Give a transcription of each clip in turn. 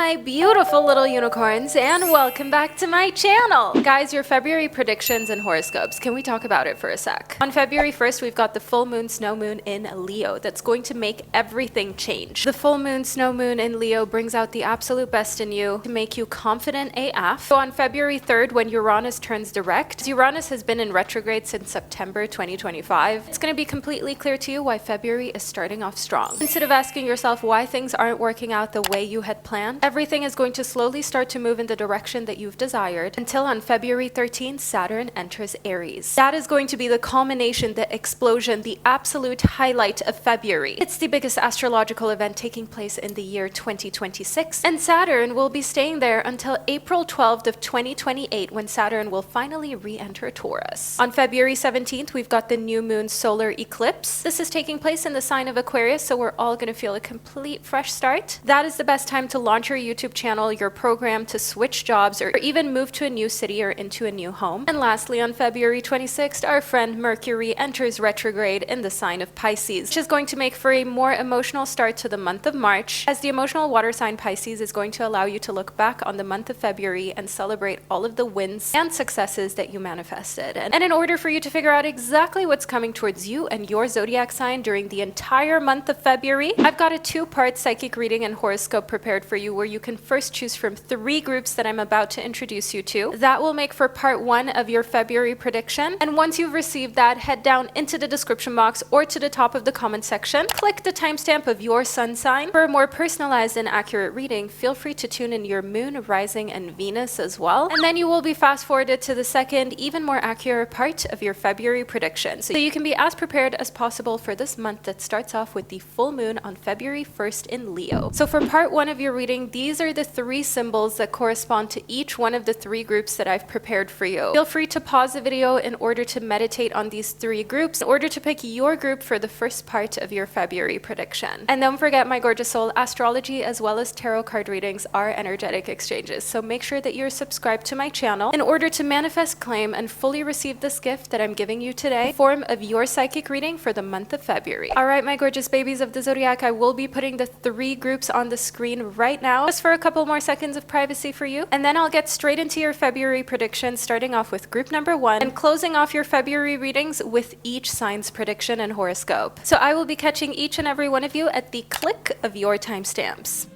my beautiful little unicorns, and welcome back to my channel. Guys, your February predictions and horoscopes. Can we talk about it for a sec? On February 1st, we've got the full moon, snow moon in Leo. That's going to make everything change. The full moon, snow moon in Leo brings out the absolute best in you to make you confident AF. So on February 3rd, when Uranus turns direct, Uranus has been in retrograde since September 2025. It's going to be completely clear to you why February is starting off strong. Instead of asking yourself why things aren't working out the way you had planned, everything is going to slowly start to move in the direction that you've desired until on February 13th, Saturn enters Aries. That is going to be the culmination, the explosion, the absolute highlight of February. It's the biggest astrological event taking place in the year 2026, and Saturn will be staying there until April 12th of 2028, when Saturn will finally re-enter Taurus. On February 17th, we've got the new moon solar eclipse. This is taking place in the sign of Aquarius, so we're all going to feel a complete fresh start. That is the best time to launch your YouTube channel, your program, to switch jobs, or even move to a new city or into a new home. And lastly, on February 26th, our friend Mercury enters retrograde in the sign of Pisces, which is going to make for a more emotional start to the month of March, as the emotional water sign Pisces is going to allow you to look back on the month of February and celebrate all of the wins and successes that you manifested. And in order for you to figure out exactly what's coming towards you and your zodiac sign during the entire month of February, I've got a two-part psychic reading and horoscope prepared for you, where you can first choose from 3 groups that I'm about to introduce you to. That will make for part 1 of your February prediction. And once you've received that, head down into the description box or to the top of the comment section. Click the timestamp of your sun sign. For a more personalized and accurate reading, feel free to tune in your moon, rising, and Venus as well. And then you will be fast forwarded to the second, even more accurate part of your February prediction. So you can be as prepared as possible for this month that starts off with the full moon on February 1st in Leo. So for part 1 of your reading, these are the 3 symbols that correspond to each one of the 3 groups that I've prepared for you. Feel free to pause the video in order to meditate on these 3 groups in order to pick your group for the first part of your February prediction. And don't forget, my gorgeous soul, astrology as well as tarot card readings are energetic exchanges. So make sure that you're subscribed to my channel in order to manifest, claim, and fully receive this gift that I'm giving you today in form of your psychic reading for the month of February. All right, my gorgeous babies of the Zodiac, I will be putting the 3 groups on the screen right now, just for a couple more seconds of privacy for you, and then I'll get straight into your February predictions, starting off with group number 1 and closing off your February readings with each sign's prediction and horoscope. So I will be catching each and every one of you at the click of your timestamps.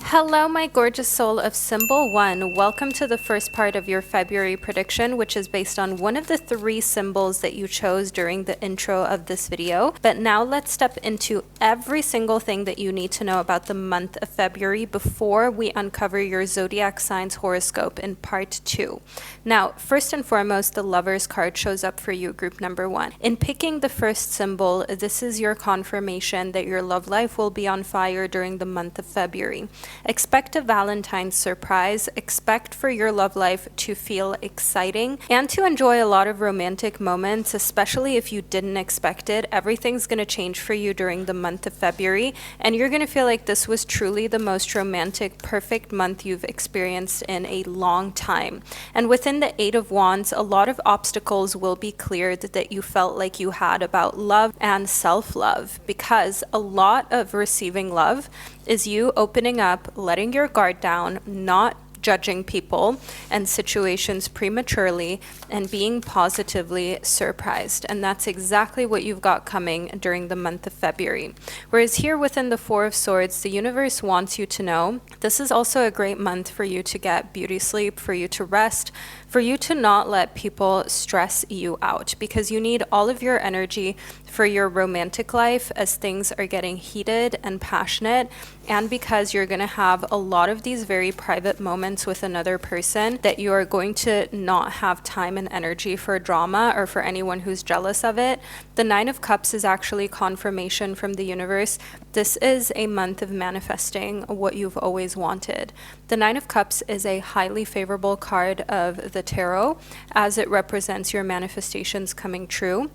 Hello, my gorgeous soul of symbol 1. Welcome to the first part of your February prediction, which is based on one of the 3 symbols that you chose during the intro of this video. But now let's step into every single thing that you need to know about the month of February before we uncover your zodiac signs horoscope in part 2. Now, first and foremost, the Lovers card shows up for you, group number 1. In picking the first symbol, this is your confirmation that your love life will be on fire during the month of February. Expect a Valentine's surprise. Expect for your love life to feel exciting and to enjoy a lot of romantic moments, especially if you didn't expect it. Everything's going to change for you during the month of February, and you're going to feel like this was truly the most romantic, perfect month you've experienced in a long time. And within the 8 of Wands, a lot of obstacles will be cleared that you felt like you had about love and self-love, because a lot of receiving love is you opening up, letting your guard down, not judging people and situations prematurely, and being positively surprised. And that's exactly what you've got coming during the month of February. Whereas here within the 4 of Swords, the universe wants you to know this is also a great month for you to get beauty sleep, for you to rest, for you to not let people stress you out, because you need all of your energy for your romantic life as things are getting heated and passionate, and because you're going to have a lot of these very private moments with another person that you are going to not have time and energy for drama or for anyone who's jealous of it. The 9 of Cups is actually confirmation from the universe. This is a month of manifesting what you've always wanted. The 9 of Cups is a highly favorable card of the tarot, as it represents your manifestations coming true.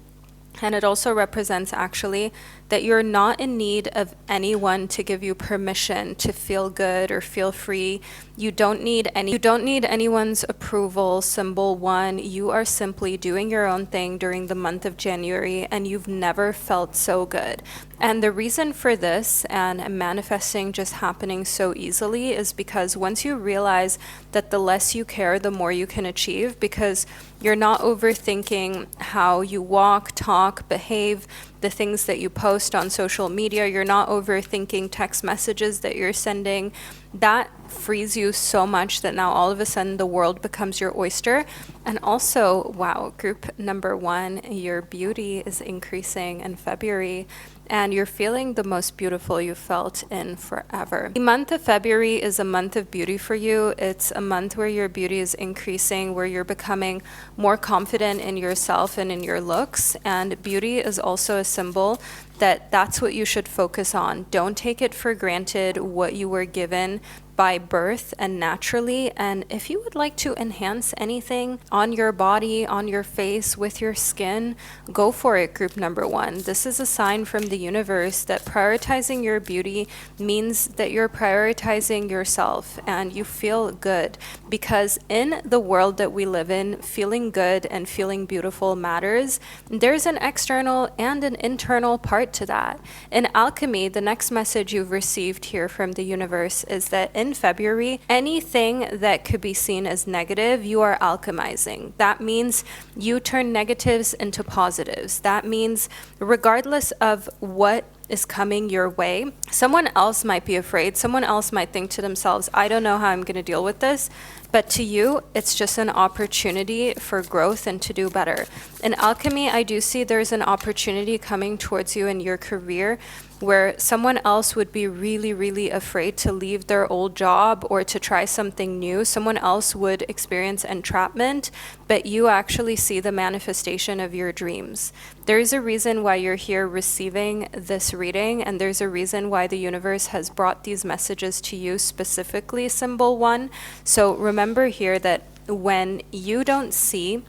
And it also represents actually that you're not in need of anyone to give you permission to feel good or feel free. You don't need anyone's approval. Symbol 1, you are simply doing your own thing during the month of January, and you've never felt so good. And the reason for this and manifesting just happening so easily is because once you realize that the less you care, the more you can achieve, because you're not overthinking how you walk, talk, behave, the things that you post on social media. You're not overthinking text messages that you're sending. That frees you so much that now all of a sudden the world becomes your oyster. And also, wow, group number 1, your beauty is increasing in February, and you're feeling the most beautiful you felt in forever. The month of February is a month of beauty for you. It's a month where your beauty is increasing, where you're becoming more confident in yourself and in your looks. And beauty is also a symbol that's what you should focus on. Don't take it for granted what you were given by birth and naturally. And if you would like to enhance anything on your body, on your face, with your skin, go for it, group number 1. This is a sign from the universe that prioritizing your beauty means that you're prioritizing yourself and you feel good, because in the world that we live in, feeling good and feeling beautiful matters. There's an external and an internal part to that. In alchemy, the next message you've received here from the universe is that in February, anything that could be seen as negative, you are alchemizing. That means you turn negatives into positives. That means regardless of what is coming your way, someone else might be afraid. Someone else might think to themselves, I don't know how I'm going to deal with this. But to you, it's just an opportunity for growth and to do better. In alchemy, I do see there's an opportunity coming towards you in your career where someone else would be really, really afraid to leave their old job or to try something new. Someone else would experience entrapment, but you actually see the manifestation of your dreams. There's a reason why you're here receiving this reading, and there's a reason why the universe has brought these messages to you specifically, symbol 1. So remember here that when you don't see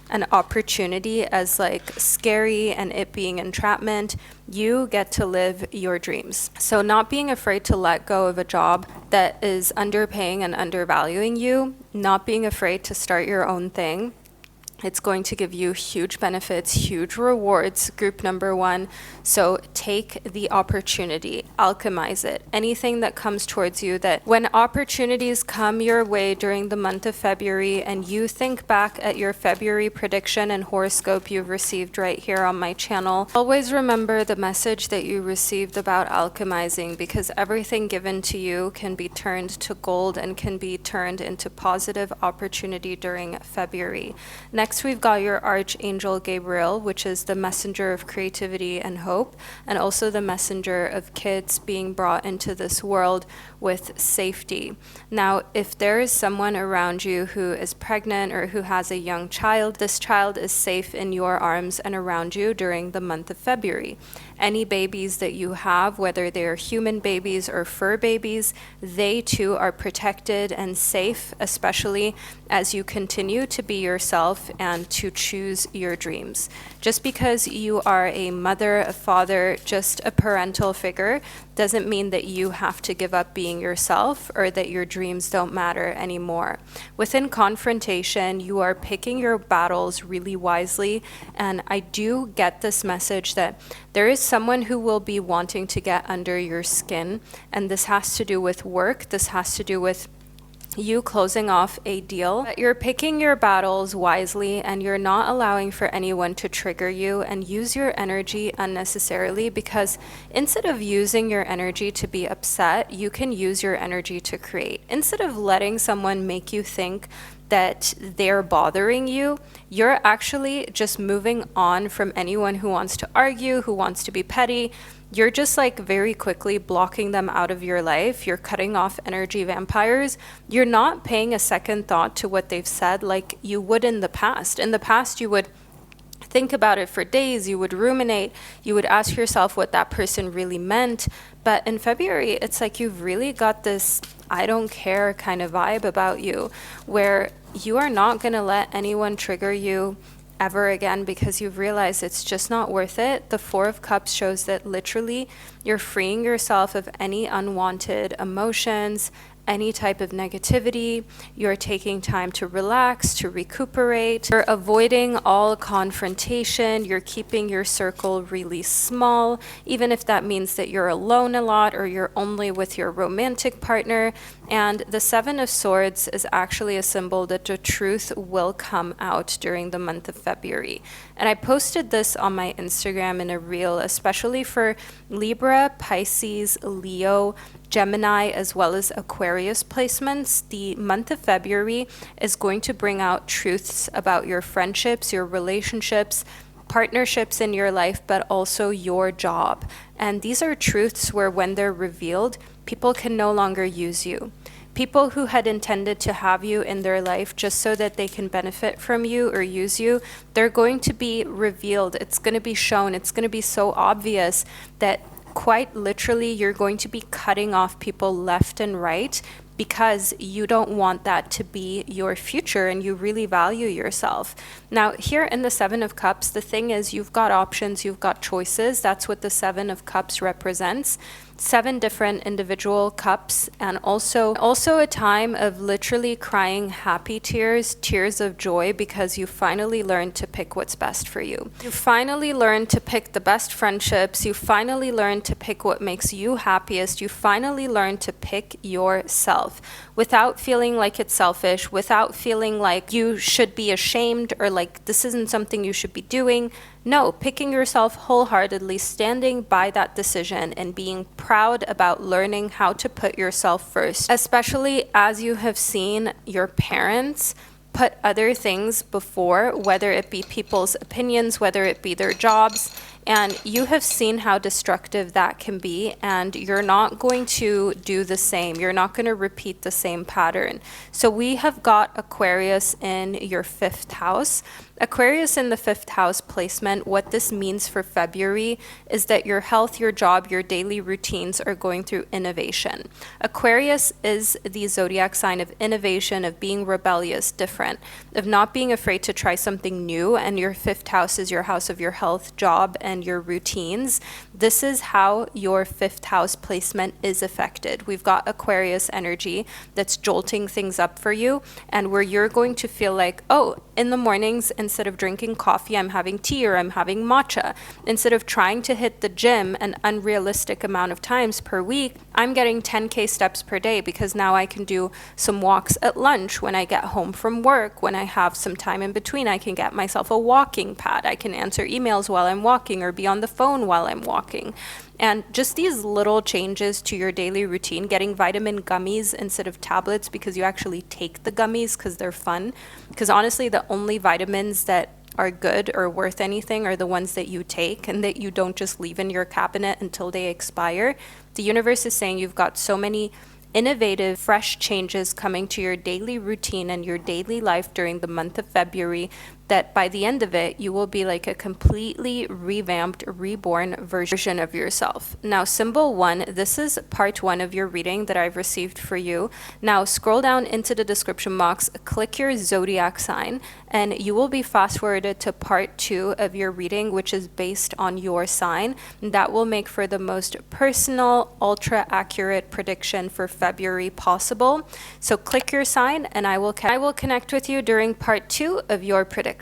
an opportunity as like scary and it being entrapment, you get to live your dreams. So not being afraid to let go of a job that is underpaying and undervaluing you, not being afraid to start your own thing. It's going to give you huge benefits, huge rewards, group number 1. So take the opportunity, alchemize it. Anything that comes towards you, that when opportunities come your way during the month of February and you think back at your February prediction and horoscope you've received right here on my channel, always remember the message that you received about alchemizing, because everything given to you can be turned to gold and can be turned into positive opportunity during February. Next, we've got your Archangel Gabriel, which is the messenger of creativity and hope, and also the messenger of kids being brought into this world with safety. Now, if there is someone around you who is pregnant or who has a young child, this child is safe in your arms and around you during the month of February. Any babies that you have, whether they're human babies or fur babies, they too are protected and safe, especially as you continue to be yourself and to choose your dreams. Just because you are a mother, a father, just a parental figure, doesn't mean that you have to give up being yourself or that your dreams don't matter anymore. Within confrontation, you are picking your battles really wisely, and I do get this message that there is someone who will be wanting to get under your skin, and this has to do with work, this has to do with you closing off a deal. But you're picking your battles wisely and you're not allowing for anyone to trigger you and use your energy unnecessarily, because instead of using your energy to be upset, you can use your energy to create. Instead of letting someone make you think that they're bothering you, you're actually just moving on from anyone who wants to argue, who wants to be petty. You're just like very quickly blocking them out of your life. You're cutting off energy vampires. You're not paying a second thought to what they've said like you would in the past. In the past, you would think about it for days, you would ruminate, you would ask yourself what that person really meant. But in February, it's like you've really got this I don't care kind of vibe about you, where you are not going to let anyone trigger you ever again because you've realized it's just not worth it. The Four of Cups shows that literally you're freeing yourself of any unwanted emotions, any type of negativity. You're taking time to relax, to recuperate. You're avoiding all confrontation. You're keeping your circle really small, even if that means that you're alone a lot or you're only with your romantic partner. And the Seven of Swords is actually a symbol that the truth will come out during the month of February. And I posted this on my Instagram in a reel, especially for Libra, Pisces, Leo, Gemini, as well as Aquarius placements. The month of February is going to bring out truths about your friendships, your relationships, partnerships in your life, but also your job. And these are truths where when they're revealed, people can no longer use you. People who had intended to have you in their life just so that they can benefit from you or use you, they're going to be revealed. It's going to be shown. It's going to be so obvious that quite literally you're going to be cutting off people left and right because you don't want that to be your future and you really value yourself. Now, here in the Seven of Cups, the thing is you've got options, you've got choices. That's what the Seven of Cups represents. 7 different individual cups, and also a time of literally crying happy tears, tears of joy, because you finally learned to pick what's best for you. You finally learned to pick the best friendships. You finally learned to pick what makes you happiest. You finally learned to pick yourself without feeling like it's selfish, without feeling like you should be ashamed or like this isn't something you should be doing. No, picking yourself wholeheartedly, standing by that decision and being proud about learning how to put yourself first, especially as you have seen your parents put other things before, whether it be people's opinions, whether it be their jobs, and you have seen how destructive that can be, and you're not going to do the same. You're not going to repeat the same pattern. So we have got Aquarius in your 5th house. Aquarius in the 5th house placement, what this means for February is that your health, your job, your daily routines are going through innovation. Aquarius is the zodiac sign of innovation, of being rebellious, different, of not being afraid to try something new, and your 5th house is your house of your health, job, and your routines. This is how your 5th house placement is affected. We've got Aquarius energy that's jolting things up for you, and where you're going to feel like, oh, in the mornings, instead of drinking coffee, I'm having tea or I'm having matcha. Instead of trying to hit the gym an unrealistic amount of times per week, I'm getting 10K steps per day because now I can do some walks at lunch when I get home from work. When I have some time in between, I can get myself a walking pad. I can answer emails while I'm walking or be on the phone while I'm walking. And just these little changes to your daily routine, getting vitamin gummies instead of tablets because you actually take the gummies because they're fun. Because honestly, the only vitamins that are good or worth anything are the ones that you take and that you don't just leave in your cabinet until they expire. The universe is saying you've got so many innovative, fresh changes coming to your daily routine and your daily life during the month of February that by the end of it, you will be like a completely revamped, reborn version of yourself. Now, symbol 1, this is part 1 of your reading that I've received for you. Now, scroll down into the description box, click your zodiac sign, and you will be fast forwarded to part 2 of your reading, which is based on your sign. That will make for the most personal, ultra accurate prediction for February possible. So click your sign and I will connect with you during part 2 of your prediction.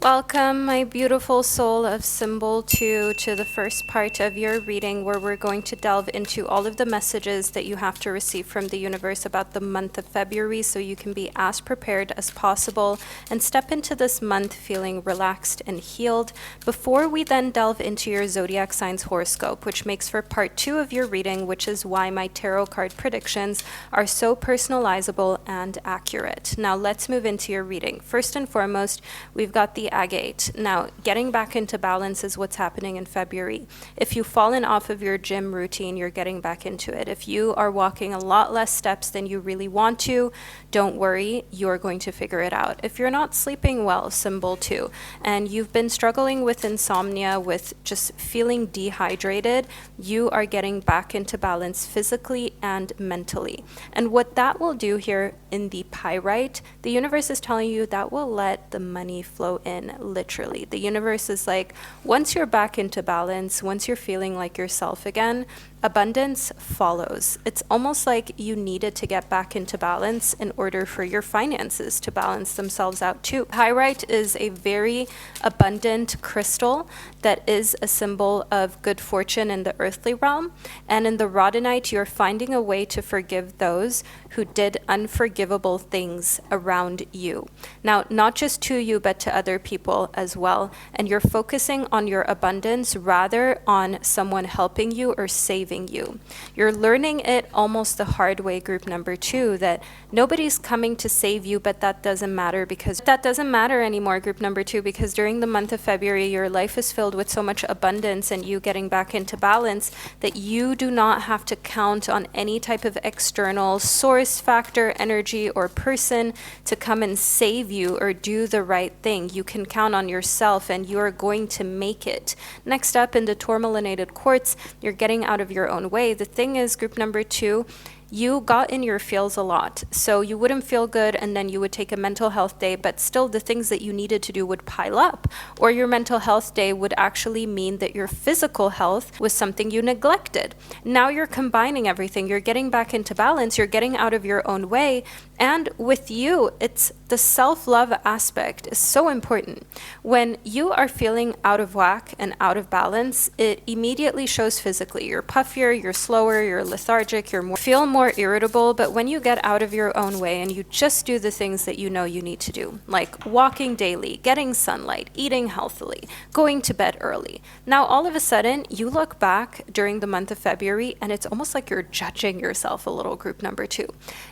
Welcome, my beautiful soul of symbol 2, to the first part of your reading where we're going to delve into all of the messages that you have to receive from the universe about the month of February so you can be as prepared as possible and step into this month feeling relaxed and healed. Before we then delve into your zodiac signs horoscope, which makes for part 2 of your reading, which is why my tarot card predictions are so personalizable and accurate. Now let's move into your reading. First and foremost, we've got the agate. Now, getting back into balance is what's happening in February. If you've fallen off of your gym routine, you're getting back into it. If you are walking a lot less steps than you really want to, don't worry, you're going to figure it out. If you're not sleeping well, symbol 2, and you've been struggling with insomnia, with just feeling dehydrated, you are getting back into balance physically and mentally. And what that will do here in the pyrite, the universe is telling you that will let the money flow in win, literally. The universe is like, once you're back into balance, once you're feeling like yourself again, abundance follows. It's almost like you needed to get back into balance in order for your finances to balance themselves out too. Pyrite is a very abundant crystal that is a symbol of good fortune in the earthly realm. And in the rhodonite, you're finding a way to forgive those who did unforgivable things around you. Now, not just to you, but to other people as well. And you're focusing on your abundance rather on someone helping you or saving you. You're learning it almost the hard way, group number 2, that nobody's coming to save you, but that doesn't matter anymore, group number 2, because during the month of February, your life is filled with so much abundance and you getting back into balance that you do not have to count on any type of external source, factor, energy, or person to come and save you or do the right thing. You can count on yourself and you are going to make it. Next up, in the tourmalinated quartz, you're getting out of your own way. The thing is, group number 2, you got in your feels a lot. So you wouldn't feel good and then you would take a mental health day, but still the things that you needed to do would pile up. Or your mental health day would actually mean that your physical health was something you neglected. Now you're combining everything. You're getting back into balance. You're getting out of your own way. And with you, it's the self-love aspect is so important. When you are feeling out of whack and out of balance, it immediately shows physically. You're puffier, you're slower, you're lethargic, feel more irritable. But when you get out of your own way and you just do the things that you know you need to do, like walking daily, getting sunlight, eating healthily, going to bed early. Now, all of a sudden, you look back during the month of February and it's almost like you're judging yourself a little, group number 2.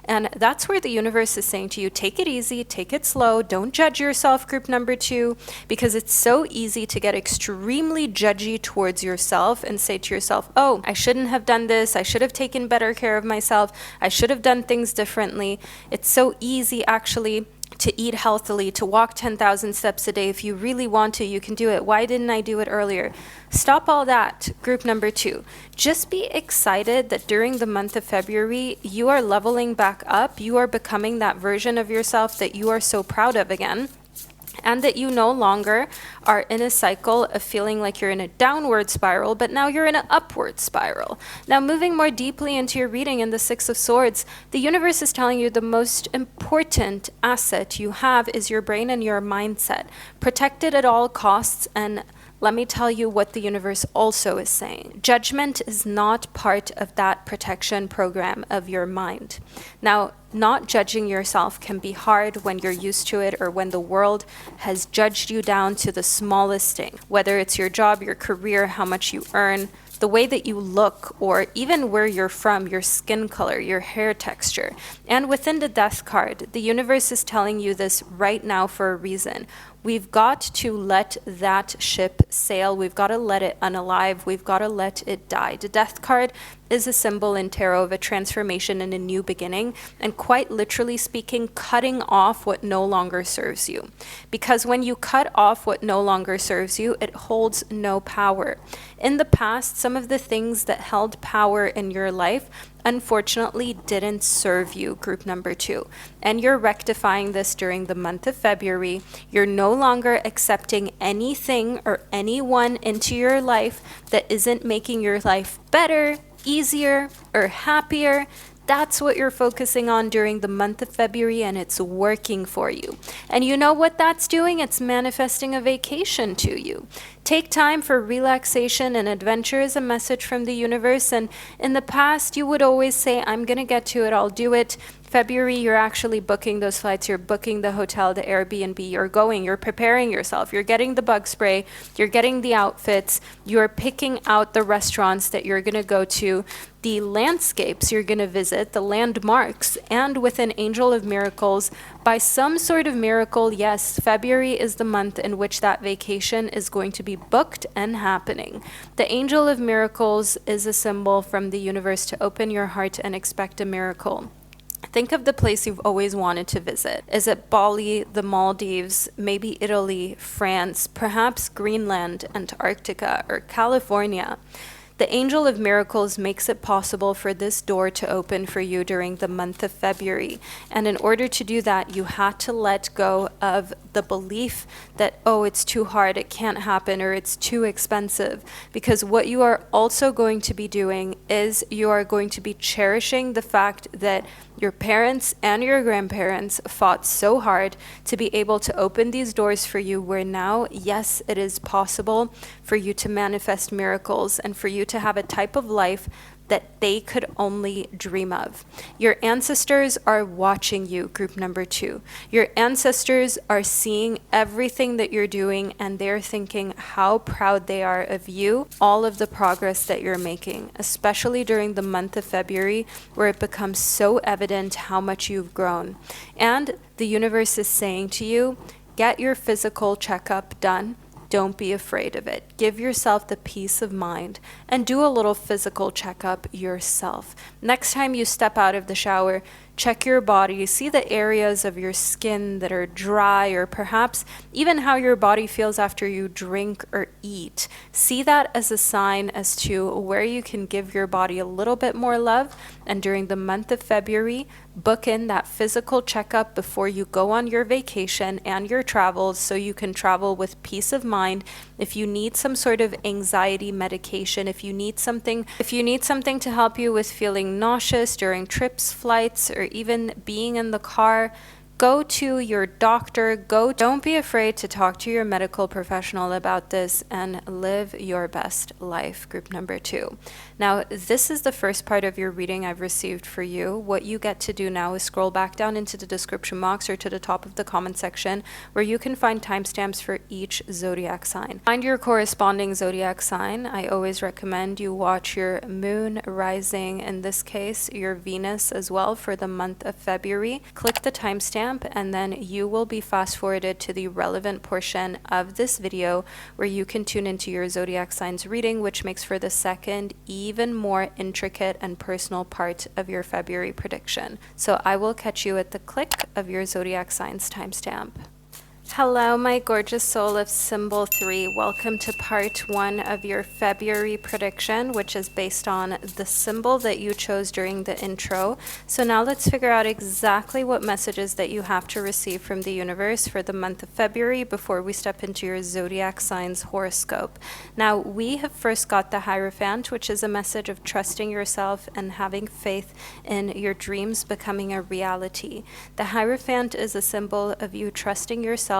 And that's where the universe is saying to you, take it easy, take it slow, don't judge yourself, group number 2, because it's so easy to get extremely judgy towards yourself and say to yourself, oh, I shouldn't have done this, I should have taken better care of myself, I should have done things differently. It's so easy actually to eat healthily, to walk 10,000 steps a day. If you really want to, you can do it. Why didn't I do it earlier? Stop all that, group number 2. Just be excited that during the month of February, you are leveling back up. You are becoming that version of yourself that you are so proud of again. And that you no longer are in a cycle of feeling like you're in a downward spiral, but now you're in an upward spiral. Now, moving more deeply into your reading in the Six of Swords, the universe is telling you the most important asset you have is your brain and your mindset. Protect it at all costs. And let me tell you what the universe also is saying. Judgment is not part of that protection program of your mind. Now, not judging yourself can be hard when you're used to it or when the world has judged you down to the smallest thing, whether it's your job, your career, how much you earn, the way that you look, or even where you're from, your skin color, your hair texture. And within the Death card, the universe is telling you this right now for a reason. We've got to let that ship sail. We've got to let it unalive. We've got to let it die. The Death card is a symbol in tarot of a transformation and a new beginning, and quite literally speaking, cutting off what no longer serves you. Because when you cut off what no longer serves you, it holds no power. In the past, some of the things that held power in your life unfortunately didn't serve you, group number 2. And you're rectifying this during the month of February. You're no longer accepting anything or anyone into your life that isn't making your life better, easier, or happier. That's what you're focusing on during the month of February, and it's working for you. And you know what that's doing? It's manifesting a vacation to you. Take time for relaxation and adventure is a message from the universe. And in the past, you would always say, I'm going to get to it, I'll do it. February, you're actually booking those flights, you're booking the hotel, the Airbnb, you're going, you're preparing yourself, you're getting the bug spray, you're getting the outfits, you're picking out the restaurants that you're going to go to, the landscapes you're going to visit, the landmarks, and with an angel of miracles, by some sort of miracle, yes, February is the month in which that vacation is going to be booked and happening. The angel of miracles is a symbol from the universe to open your heart and expect a miracle. Think of the place you've always wanted to visit. Is it Bali, the Maldives, maybe Italy, France, perhaps Greenland, Antarctica, or California? The angel of miracles makes it possible for this door to open for you during the month of February. And in order to do that, you had to let go of the belief that, oh, it's too hard, it can't happen, or it's too expensive. Because what you are also going to be doing is you are going to be cherishing the fact that your parents and your grandparents fought so hard to be able to open these doors for you, where now, yes, it is possible for you to manifest miracles and for you to have a type of life that they could only dream of. Your ancestors are watching you, group number 2. Your ancestors are seeing everything that you're doing, and they're thinking how proud they are of you, all of the progress that you're making, especially during the month of February, where it becomes so evident how much you've grown. And the universe is saying to you, get your physical checkup done. Don't be afraid of it. Give yourself the peace of mind and do a little physical checkup yourself. Next time you step out of the shower, check your body, see the areas of your skin that are dry, or perhaps even how your body feels after you drink or eat. See that as a sign as to where you can give your body a little bit more love. And during the month of February, book in that physical checkup before you go on your vacation and your travels, so you can travel with peace of mind. If you need some sort of anxiety medication, if you need something to help you with feeling nauseous during trips, flights, or even being in the car, go to your doctor. Don't be afraid to talk to your medical professional about this and live your best life, group number 2. Now, this is the first part of your reading I've received for you. What you get to do now is scroll back down into the description box or to the top of the comment section, where you can find timestamps for each zodiac sign. Find your corresponding zodiac sign. I always recommend you watch your moon, rising, in this case, your Venus as well, for the month of February. Click the timestamp, and then you will be fast forwarded to the relevant portion of this video, where you can tune into your zodiac signs reading, which makes for the second, even more intricate and personal part of your February prediction. So I will catch you at the click of your zodiac signs timestamp. Hello, my gorgeous soul of symbol 3. Welcome to part 1 of your February prediction, which is based on the symbol that you chose during the intro. So now let's figure out exactly what messages that you have to receive from the universe for the month of February before we step into your zodiac signs horoscope. Now, we have first got the Hierophant, which is a message of trusting yourself and having faith in your dreams becoming a reality. The Hierophant is a symbol of you trusting yourself,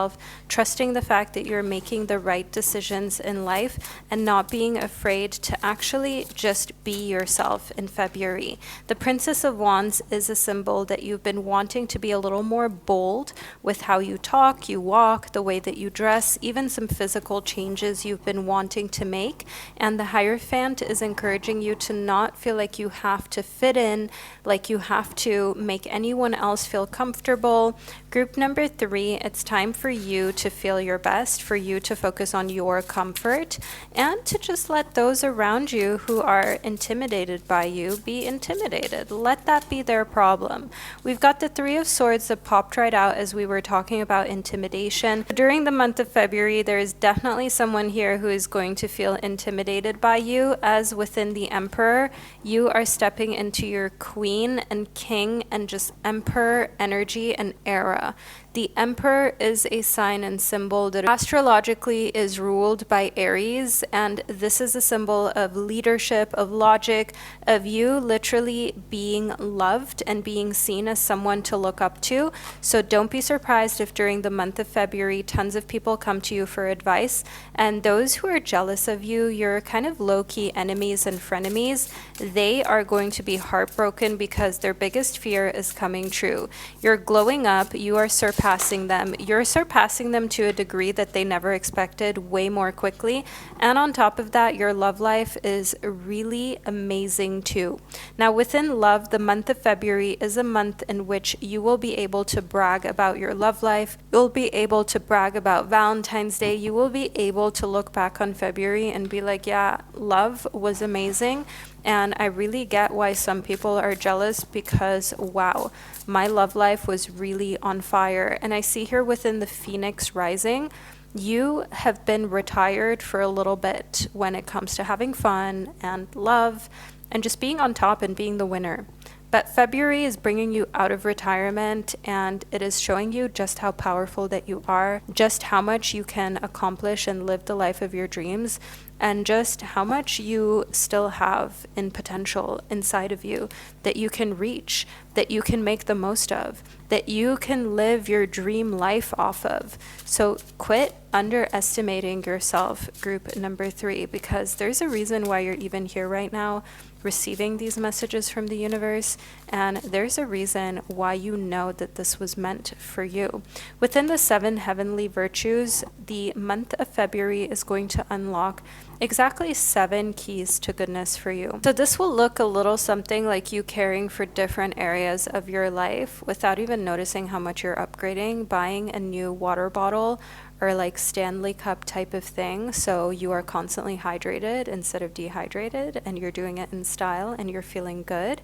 trusting the fact that you're making the right decisions in life, and not being afraid to actually just be yourself in February. The Princess of Wands is a symbol that you've been wanting to be a little more bold with how you talk, you walk, the way that you dress, even some physical changes you've been wanting to make. And the Hierophant is encouraging you to not feel like you have to fit in, like you have to make anyone else feel comfortable. Group number 3, it's time for you to feel your best, for you to focus on your comfort, and to just let those around you who are intimidated by you be intimidated. Let that be their problem. We've got the 3 of Swords that popped right out as we were talking about intimidation. During the month of February, there is definitely someone here who is going to feel intimidated by you, as within the Emperor, you are stepping into your Queen and King and just Emperor energy and era. The Emperor is a sign and symbol that astrologically is ruled by Aries, and this is a symbol of leadership, of logic, of you literally being loved and being seen as someone to look up to. So don't be surprised if during the month of February tons of people come to you for advice, and those who are jealous of you, your kind of low-key enemies and frenemies, they are going to be heartbroken because their biggest fear is coming true. You're glowing up, you are surpassing them. You're surpassing them to a degree that they never expected, way more quickly. And on top of that, your love life is really amazing too. Now, within love, the month of February is a month in which you will be able to brag about your love life. You'll be able to brag about Valentine's Day. You will be able to look back on February and be like, yeah, love was amazing. And I really get why some people are jealous, because wow, my love life was really on fire. And I see here within the Phoenix rising, You have been retired for a little bit when it comes to having fun and love and just being on top and being the winner. But February is bringing you out of retirement, and it is showing you just how powerful that you are, just how much you can accomplish and live the life of your dreams, and just how much you still have in potential inside of you that you can reach, that you can make the most of, that you can live your dream life off of. So quit underestimating yourself, group number 3, because there's a reason why you're even here right now receiving these messages from the universe, and there's a reason why you know that this was meant for you. Within the 7 heavenly virtues, the month of February is going to unlock exactly 7 keys to goodness for you. So this will look a little something like you caring for different areas of your life without even noticing how much you're upgrading, buying a new water bottle or like Stanley Cup type of thing, so you are constantly hydrated instead of dehydrated, and you're doing it in style and you're feeling good.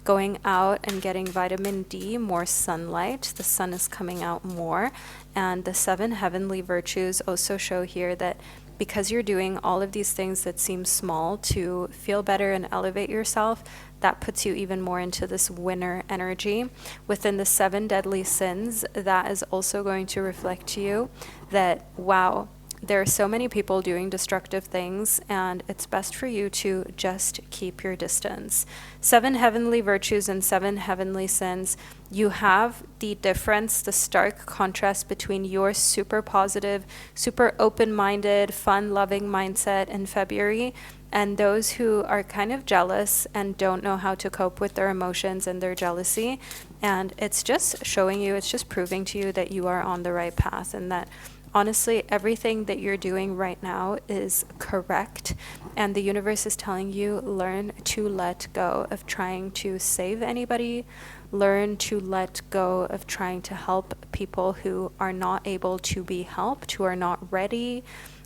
Going out and getting vitamin D, more sunlight, the sun is coming out more. And the 7 heavenly virtues also show here that because you're doing all of these things that seem small to feel better and elevate yourself, that puts you even more into this winner energy. Within the 7 deadly sins, that is also going to reflect to you that, wow, there are so many people doing destructive things, and it's best for you to just keep your distance. 7 heavenly virtues and 7 heavenly sins. You have the difference, the stark contrast between your super positive, super open-minded, fun-loving mindset in February and those who are kind of jealous and don't know how to cope with their emotions and their jealousy. And it's just showing you, it's just proving to you that you are on the right path, and that honestly, everything that you're doing right now is correct. And the universe is telling you, learn to let go of trying to save anybody. Learn to let go of trying to help people who are not able to be helped, who are not ready.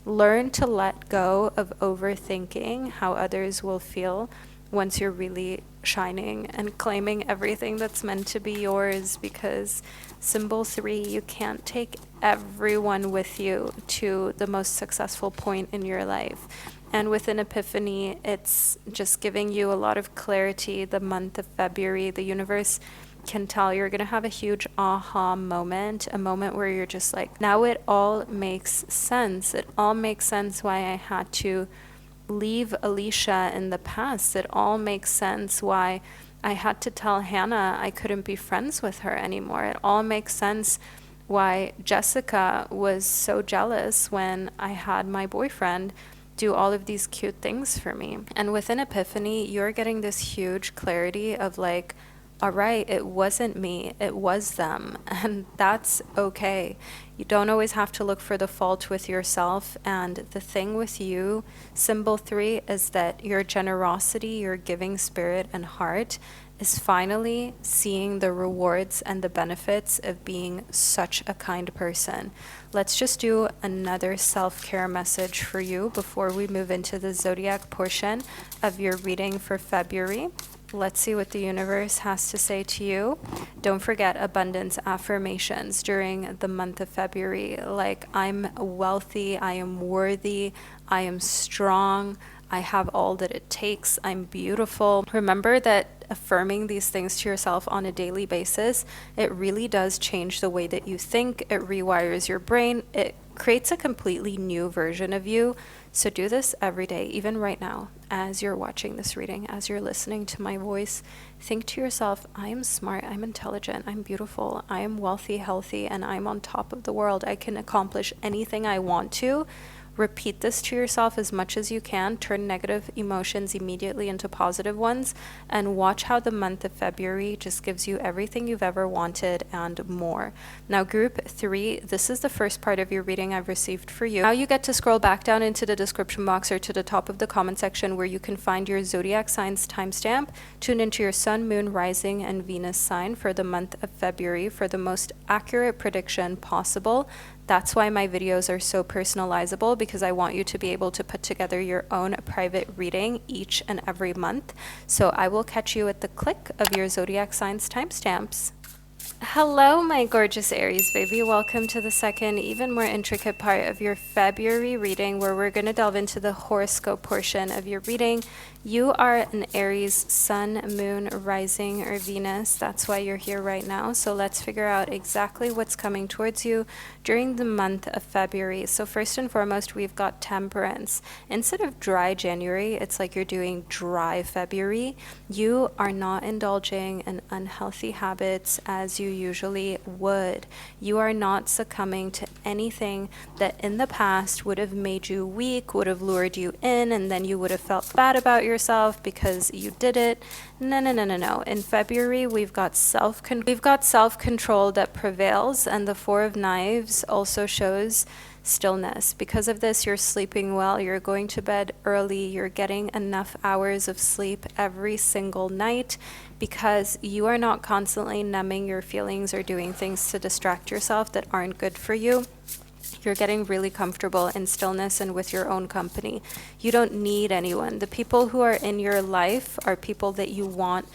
Learn to let go of overthinking how others will feel once you're really shining and claiming everything that's meant to be yours, because symbol 3, you can't take everyone with you to the most successful point in your life. And with an epiphany, it's just giving you a lot of clarity. The month of February, the universe can tell you're going to have a huge aha moment, a moment where you're just like, now it all makes sense. It all makes sense why I had to leave Alicia in the past. It all makes sense why I had to tell Hannah I couldn't be friends with her anymore. It all makes sense why Jessica was so jealous when I had my boyfriend do all of these cute things for me. And with an epiphany, you're getting this huge clarity of like, all right, it wasn't me, it was them, and that's okay. You don't always have to look for the fault with yourself. And the thing with you, symbol 3, is that your generosity, your giving spirit and heart is finally seeing the rewards and the benefits of being such a kind person. Let's just do another self-care message for you before we move into the zodiac portion of your reading for February. Let's see what the universe has to say to you. Don't forget abundance affirmations during the month of February, like I'm wealthy, I am worthy, I am strong, I have all that it takes, I'm beautiful. Remember that affirming these things to yourself on a daily basis, it really does change the way that you think. It rewires your brain. It creates a completely new version of you. So do this every day, even right now, as you're watching this reading, as you're listening to my voice. Think to yourself, I am smart, I'm intelligent, I'm beautiful, I am wealthy, healthy, and I'm on top of the world. I can accomplish anything I want to. Repeat this to yourself as much as you can. Turn negative emotions immediately into positive ones, and watch how the month of February just gives you everything you've ever wanted and more. Now, group 3, this is the first part of your reading I've received for you. Now you get to scroll back down into the description box or to the top of the comment section where you can find your zodiac signs timestamp. Tune into your sun, moon, rising, and Venus sign for the month of February for the most accurate prediction possible. That's why my videos are so personalizable, because I want you to be able to put together your own private reading each and every month. So I will catch you at the click of your zodiac signs timestamps. Hello, my gorgeous Aries baby. Welcome to the second, even more intricate part of your February reading, where we're going to delve into the horoscope portion of your reading. You are an Aries sun, moon, rising, or Venus. That's why you're here right now. So let's figure out exactly what's coming towards you during the month of February. So first and foremost, we've got temperance. Instead of dry January, it's like you're doing dry February. You are not indulging in unhealthy habits as you usually would. You are not succumbing to anything that in the past would have made you weak, would have lured you in, and then you would have felt bad about yourself because you did it. No, no, no, no, no. In February, we've got self-control that prevails, and the Four of Knives also shows stillness. Because of this, you're sleeping well, you're going to bed early, you're getting enough hours of sleep every single night because you are not constantly numbing your feelings or doing things to distract yourself that aren't good for you. You're getting really comfortable in stillness and with your own company. You don't need anyone. The people who are in your life are people that you want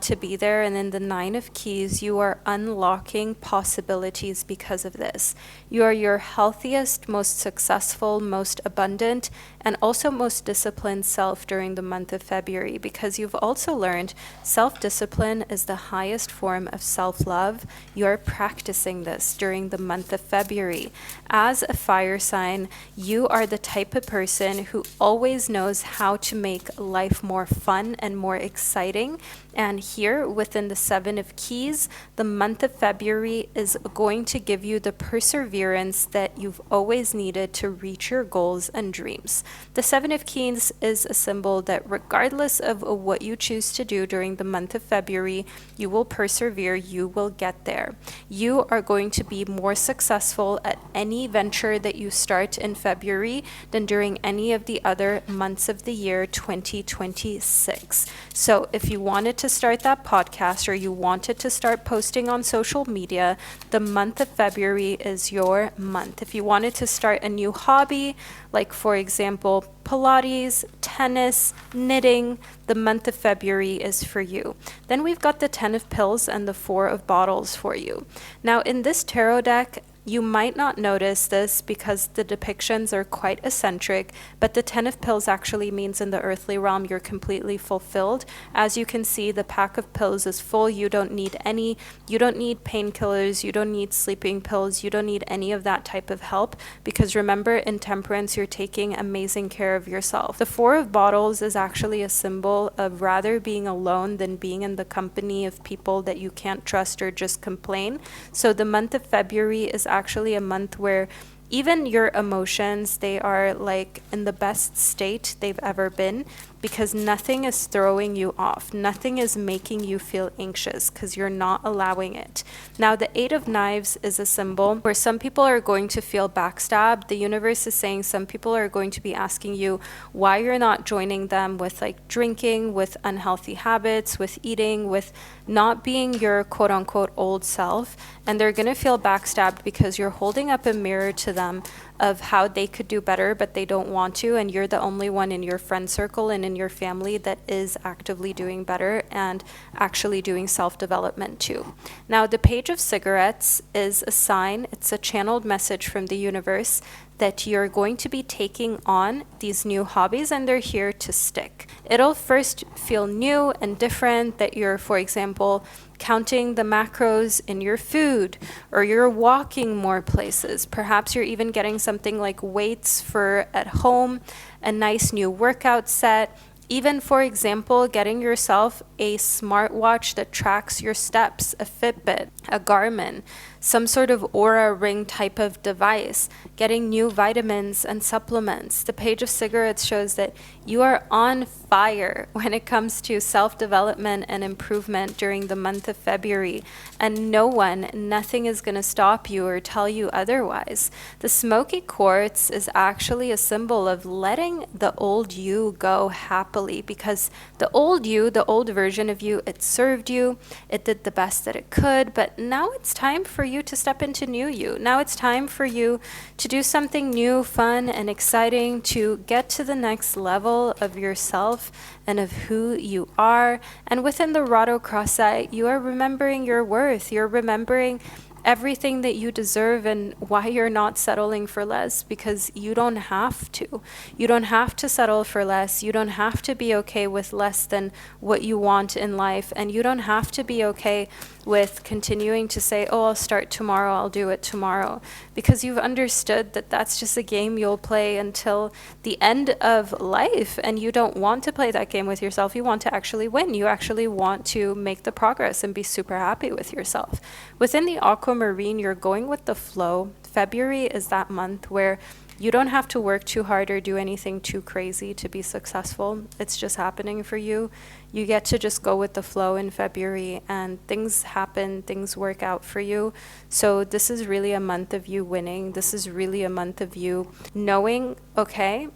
to be there. And in the Nine of Keys, you are unlocking possibilities because of this. You are your healthiest, most successful, most abundant, and also most disciplined self during the month of February, because you've also learned self-discipline is the highest form of self-love. You're practicing this during the month of February. As a fire sign, you are the type of person who always knows how to make life more fun and more exciting. And here within the Seven of Keys, the month of February is going to give you the perseverance that you've always needed to reach your goals and dreams. The Seven of Keys is a symbol that regardless of what you choose to do during the month of February, you will persevere, you will get there. You are going to be more successful at any venture that you start in February than during any of the other months of the year 2026. So if you wanted to start that podcast or you wanted to start posting on social media, the month of February is your month. If you wanted to start a new hobby, like for example, Pilates, tennis, knitting, the month of February is for you. Then we've got the 10 of Pills and the 4 of Bottles for you. Now in this tarot deck, you might not notice this because the depictions are quite eccentric, but the 10 of Pills actually means in the earthly realm you're completely fulfilled. As you can see, the pack of pills is full. You don't need painkillers, you don't need sleeping pills, you don't need any of that type of help, because remember, in temperance, you're taking amazing care of yourself. The 4 of Bottles is actually a symbol of rather being alone than being in the company of people that you can't trust or just complain. So the month of February is actually a month where even your emotions, they are like in the best state they've ever been, because nothing is throwing you off. Nothing is making you feel anxious because you're not allowing it. Now, the 8 of Knives is a symbol where some people are going to feel backstabbed. The universe is saying some people are going to be asking you why you're not joining them with like drinking, with unhealthy habits, with eating, with not being your quote unquote old self. And they're going to feel backstabbed because you're holding up a mirror to them of how they could do better, but they don't want to, and you're the only one in your friend circle and in your family that is actively doing better and actually doing self-development too. Now, the Page of Cigarettes is a sign, it's a channeled message from the universe that you're going to be taking on these new hobbies, and they're here to stick. It'll first feel new and different that you're, for example, counting the macros in your food, or you're walking more places. Perhaps you're even getting something like weights for at home, a nice new workout set. Even, for example, getting yourself a smartwatch that tracks your steps, a Fitbit, a Garmin, some sort of Aura Ring type of device, getting new vitamins and supplements. The Page of Cigarettes shows that you are on fire when it comes to self-development and improvement during the month of February, and nothing is going to stop you or tell you otherwise. The smoky quartz is actually a symbol of letting the old you go happily, because the old you, the old version of you, it served you, it did the best that it could, but now it's time for you to step into new you. Now it's time for you to do something new, fun, and exciting, to get to the next level of yourself and of who you are. And within the Rado cross-site, you are remembering your worth. You're remembering everything that you deserve and why you're not settling for less, because you don't have to. You don't have to settle for less. You don't have to be okay with less than what you want in life. And you don't have to be okay with continuing to say, oh, I'll start tomorrow, I'll do it tomorrow, because you've understood that that's just a game you'll play until the end of life. And you don't want to play that game with yourself. You want to actually win. You actually want to make the progress and be super happy with yourself. Within the aquamarine, you're going with the flow. February is that month where you don't have to work too hard or do anything too crazy to be successful. It's just happening for you. You get to just go with the flow in February, and things happen, things work out for you. So this is really a month of you winning. This is really a month of you knowing, okay,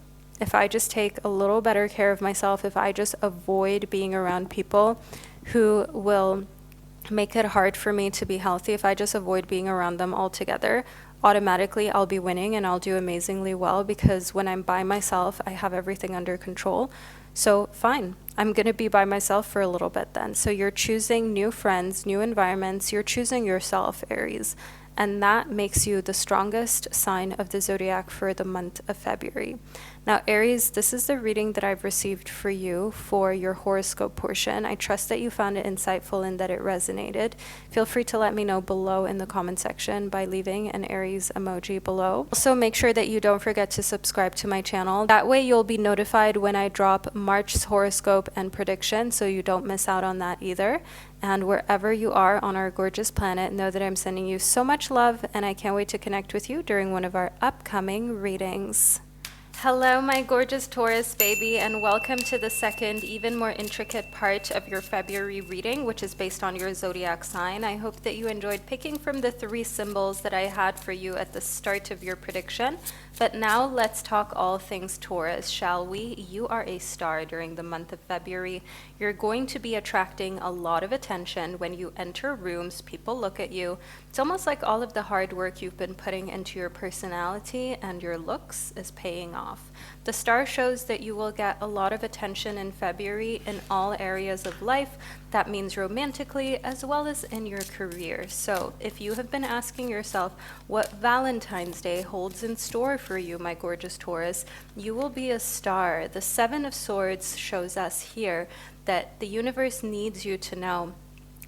if I just take a little better care of myself, if I just avoid being around people who will make it hard for me to be healthy, if I just avoid being around them altogether, automatically I'll be winning and I'll do amazingly well, because when I'm by myself, I have everything under control. So fine, I'm going to be by myself for a little bit then. So you're choosing new friends, new environments, you're choosing yourself, Aries. And that makes you the strongest sign of the zodiac for the month of February. Now, Aries, this is the reading that I've received for you for your horoscope portion. I trust that you found it insightful and that it resonated. Feel free to let me know below in the comment section by leaving an Aries emoji below. Also, make sure that you don't forget to subscribe to my channel. That way you'll be notified when I drop March's horoscope and prediction, so you don't miss out on that either. And wherever you are on our gorgeous planet, know that I'm sending you so much love, and I can't wait to connect with you during one of our upcoming readings. Hello, my gorgeous Taurus baby, and welcome to the second, even more intricate part of your February reading, which is based on your zodiac sign. I hope that you enjoyed picking from the 3 symbols that I had for you at the start of your prediction. But now let's talk all things Taurus, shall we? You are a star during the month of February. You're going to be attracting a lot of attention when you enter rooms. People look at you. It's almost like all of the hard work you've been putting into your personality and your looks is paying off. The star shows that you will get a lot of attention in February in all areas of life. That means romantically as well as in your career. So if you have been asking yourself what Valentine's Day holds in store for you, my gorgeous Taurus, you will be a star. The 7 of Swords shows us here that the universe needs you to know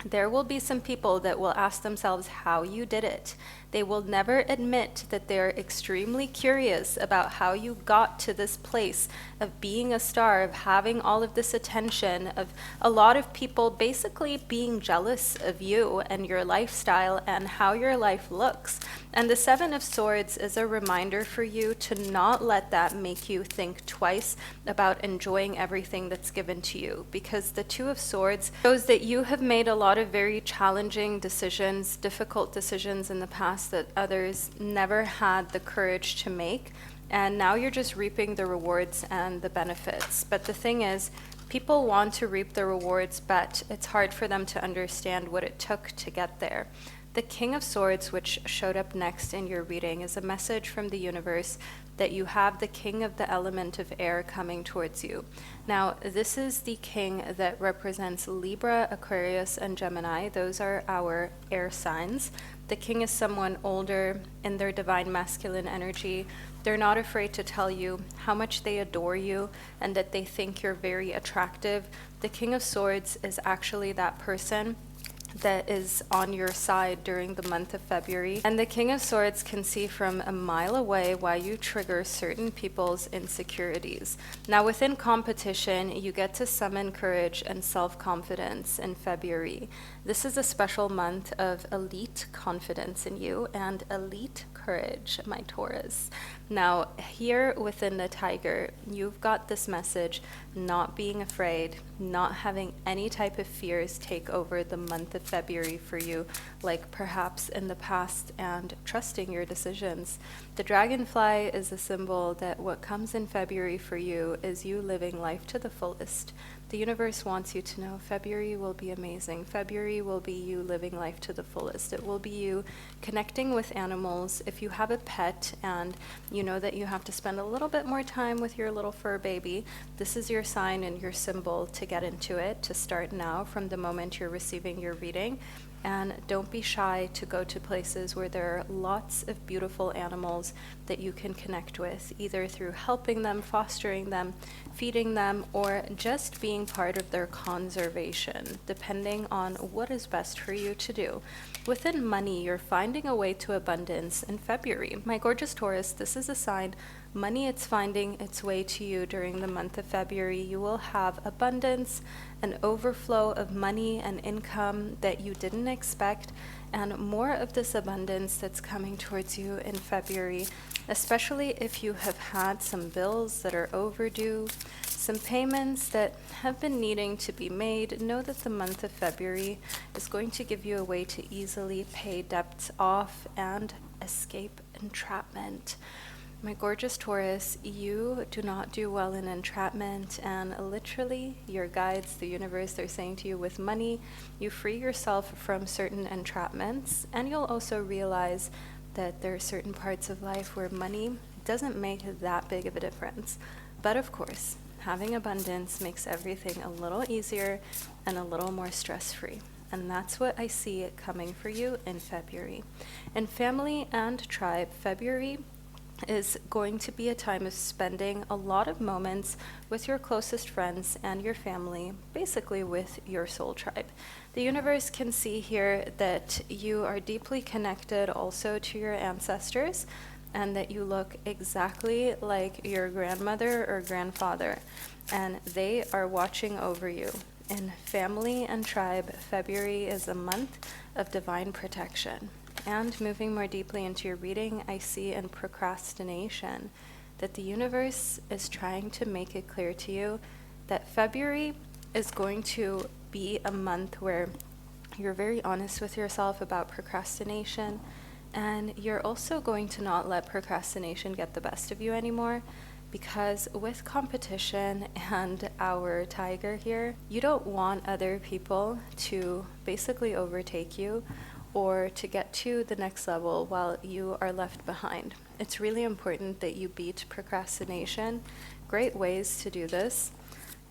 there will be some people that will ask themselves how you did it. They will never admit that they're extremely curious about how you got to this place of being a star, of having all of this attention, of a lot of people basically being jealous of you and your lifestyle and how your life looks. And the 7 of Swords is a reminder for you to not let that make you think twice about enjoying everything that's given to you, because the 2 of Swords shows that you have made a lot of very challenging decisions, difficult decisions in the past that others never had the courage to make, and now you're just reaping the rewards and the benefits. But the thing is, people want to reap the rewards, but it's hard for them to understand what it took to get there. The King of Swords, which showed up next in your reading, is a message from the universe that you have the king of the element of air coming towards you. Now, this is the king that represents Libra, Aquarius, and Gemini. Those are our air signs. The king is someone older in their divine masculine energy. They're not afraid to tell you how much they adore you and that they think you're very attractive. The King of Swords is actually that person that is on your side during the month of February. And the King of Swords can see from a mile away why you trigger certain people's insecurities. Now, within competition, you get to summon courage and self-confidence in February. This is a special month of elite confidence in you and elite courage, my Taurus. Now, here within the tiger, you've got this message: not being afraid, not having any type of fears take over the month of February for you, like perhaps in the past, and trusting your decisions. The dragonfly is a symbol that what comes in February for you is you living life to the fullest. The universe wants you to know February will be amazing. February will be you living life to the fullest. It will be you connecting with animals. If you have a pet and you know that you have to spend a little bit more time with your little fur baby, this is your sign and your symbol to get into it, to start now from the moment you're receiving your reading. And don't be shy to go to places where there are lots of beautiful animals that you can connect with, either through helping them, fostering them, feeding them, or just being part of their conservation, depending on what is best for you to do. Within money, you're finding a way to abundance in February. My gorgeous Taurus, this is a sign. Money, it's finding its way to you during the month of February. You will have abundance, an overflow of money and income that you didn't expect, and more of this abundance that's coming towards you in February, especially if you have had some bills that are overdue, some payments that have been needing to be made. Know that the month of February is going to give you a way to easily pay debts off and escape entrapment. My gorgeous Taurus, you do not do well in entrapment, and literally your guides, the universe, they're saying to you, with money, you free yourself from certain entrapments, and you'll also realize that there are certain parts of life where money doesn't make that big of a difference. But of course, having abundance makes everything a little easier and a little more stress-free. And that's what I see coming for you in February. In family and tribe, February is going to be a time of spending a lot of moments with your closest friends and your family, basically with your soul tribe. The universe can see here that you are deeply connected also to your ancestors, and that you look exactly like your grandmother or grandfather, and they are watching over you. In family and tribe, February is a month of divine protection. And moving more deeply into your reading, I see in procrastination that the universe is trying to make it clear to you that February is going to be a month where you're very honest with yourself about procrastination, and you're also going to not let procrastination get the best of you anymore, because with competition and our tiger here, you don't want other people to basically overtake you or to get to the next level while you are left behind. It's really important that you beat procrastination. Great ways to do this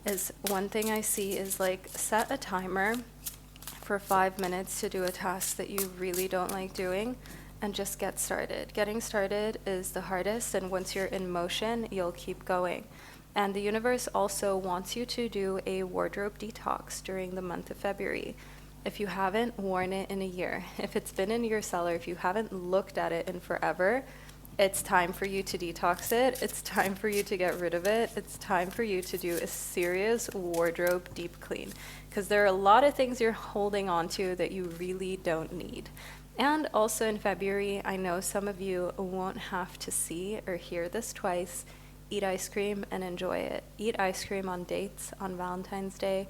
is, one thing I see is like set a timer for 5 minutes to do a task that you really don't like doing, and just get started. Getting started is the hardest, and once you're in motion, you'll keep going. And the universe also wants you to do a wardrobe detox during the month of February. If you haven't worn it in a year, if it's been in your cellar, if you haven't looked at it in forever, it's time for you to detox it. It's time for you to get rid of it. It's time for you to do a serious wardrobe deep clean, because there are a lot of things you're holding on to that you really don't need. And also in February, I know some of you won't have to see or hear this twice. Eat ice cream and enjoy it. Eat ice cream on dates on Valentine's Day,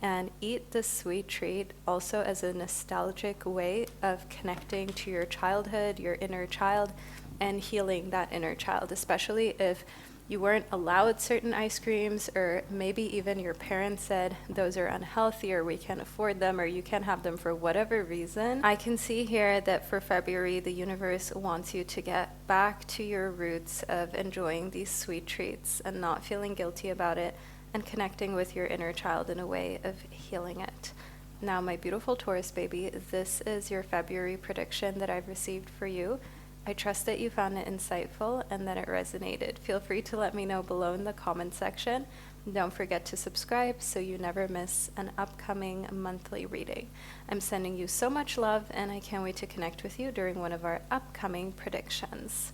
and eat this sweet treat also as a nostalgic way of connecting to your childhood, your inner child, and healing that inner child, especially if you weren't allowed certain ice creams, or maybe even your parents said those are unhealthy, or we can't afford them, or you can't have them for whatever reason. I can see here that for February, the universe wants you to get back to your roots of enjoying these sweet treats and not feeling guilty about it, and connecting with your inner child in a way of healing it. Now, my beautiful Taurus baby, this is your February prediction that I've received for you. I trust that you found it insightful and that it resonated. Feel free to let me know below in the comment section. Don't forget to subscribe so you never miss an upcoming monthly reading. I'm sending you so much love, and I can't wait to connect with you during one of our upcoming predictions.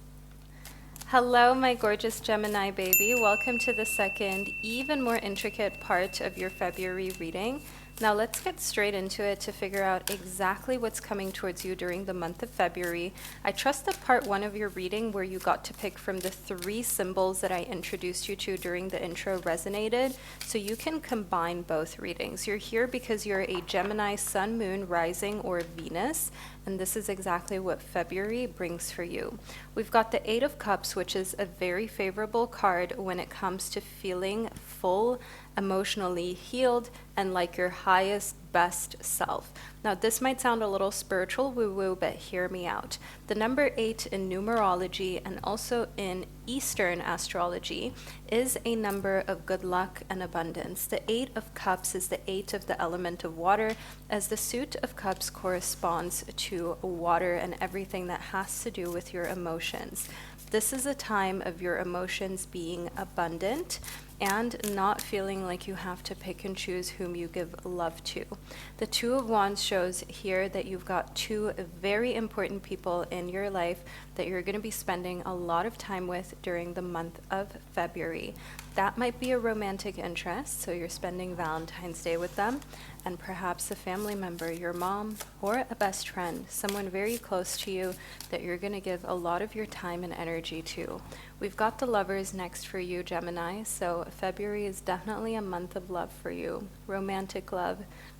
Hello, my gorgeous Gemini baby. Welcome to the second, even more intricate part of your February reading. Now let's get straight into it to figure out exactly what's coming towards you during the month of February. I trust that part one of your reading, where you got to pick from the 3 symbols that I introduced you to during the intro, resonated, so you can combine both readings. You're here because you're a Gemini sun, moon, rising, or Venus, and this is exactly what February brings for you. We've got the Eight of Cups, which is a very favorable card when it comes to feeling full, emotionally healed, and like your highest, best self. Now, this might sound a little spiritual woo-woo, but hear me out. The number 8 in numerology and also in Eastern astrology is a number of good luck and abundance. The Eight of Cups is the 8 of the element of water, as the suit of cups corresponds to water and everything that has to do with your emotions. This is a time of your emotions being abundant and not feeling like you have to pick and choose whom you give love to. The Two of Wands shows here that you've got two very important people in your life that you're going to be spending a lot of time with during the month of February. That might be a romantic interest, so you're spending Valentine's Day with them, and perhaps a family member, your mom, or a best friend, someone very close to you that you're going to give a lot of your time and energy to. We've got the Lovers next for you, Gemini, so February is definitely a month of love for you. Romantic love,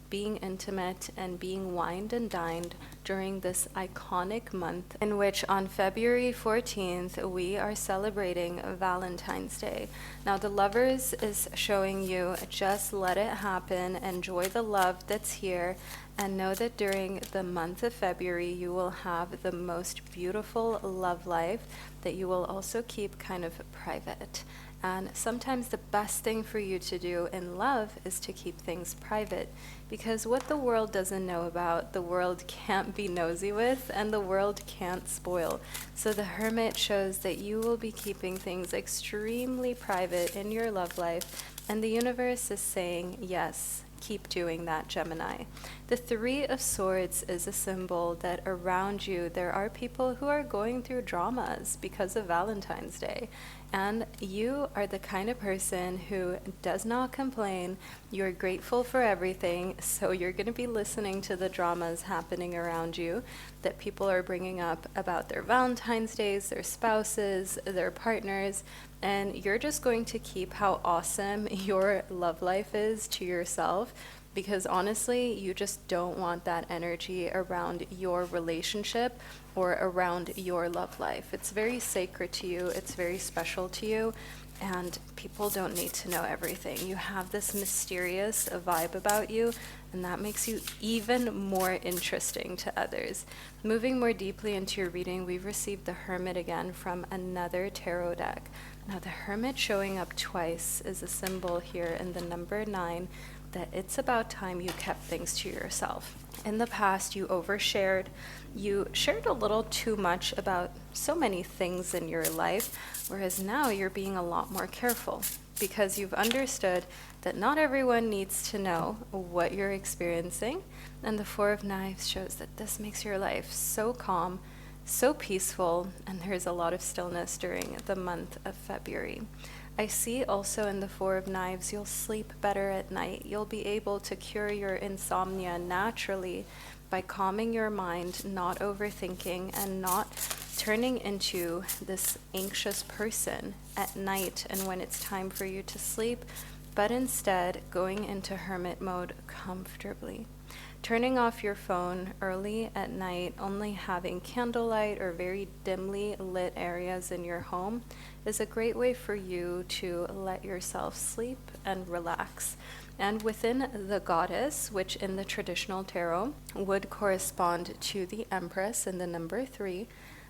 being intimate, and being wined and dined during this iconic month in which on February 14th we are celebrating Valentine's Day. Now the Lovers is showing you just let it happen, enjoy the love that's here, and know that during the month of February you will have the most beautiful love life that you will also keep kind of private. And sometimes the best thing for you to do in love is to keep things private, because what the world doesn't know about, the world can't be nosy with, and the world can't spoil. So the Hermit shows that you will be keeping things extremely private in your love life, and the universe is saying yes. Keep doing that, Gemini. The Three of Swords is a symbol that around you there are people who are going through dramas because of Valentine's Day. And you are the kind of person who does not complain. You're grateful for everything, so you're going to be listening to the dramas happening around you that people are bringing up about their Valentine's Days, their spouses, their partners, and you're just going to keep how awesome your love life is to yourself, because honestly, you just don't want that energy around your relationship or around your love life. It's very sacred to you, it's very special to you, and people don't need to know everything. You have this mysterious vibe about you, and that makes you even more interesting to others. Moving more deeply into your reading, we've received the Hermit again from another tarot deck. Now, the Hermit showing up twice is a symbol here in the number 9 that it's about time you kept things to yourself. In the past, you overshared. You shared a little too much about so many things in your life, whereas now you're being a lot more careful because you've understood that not everyone needs to know what you're experiencing. And the Four of Knives shows that this makes your life so calm, so peaceful, and there's a lot of stillness during the month of February. I see also in the Four of Knives, you'll sleep better at night. You'll be able to cure your insomnia naturally by calming your mind, not overthinking, and not turning into this anxious person at night and when it's time for you to sleep, but instead going into hermit mode comfortably. Turning off your phone early at night, only having candlelight or very dimly lit areas in your home is a great way for you to let yourself sleep and relax. And within the goddess, which in the traditional tarot would correspond to the Empress in the number 3,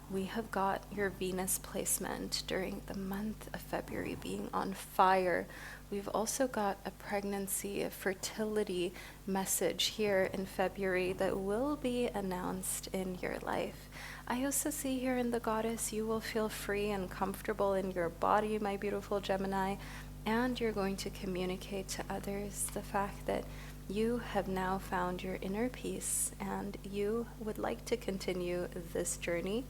we have got your Venus placement during the month of February being on fire. We've also got a pregnancy, a fertility message here in February that will be announced in your life. I also see here in the goddess, you will feel free and comfortable in your body, my beautiful Gemini, and you're going to communicate to others the fact that you have now found your inner peace and you would like to continue this journey,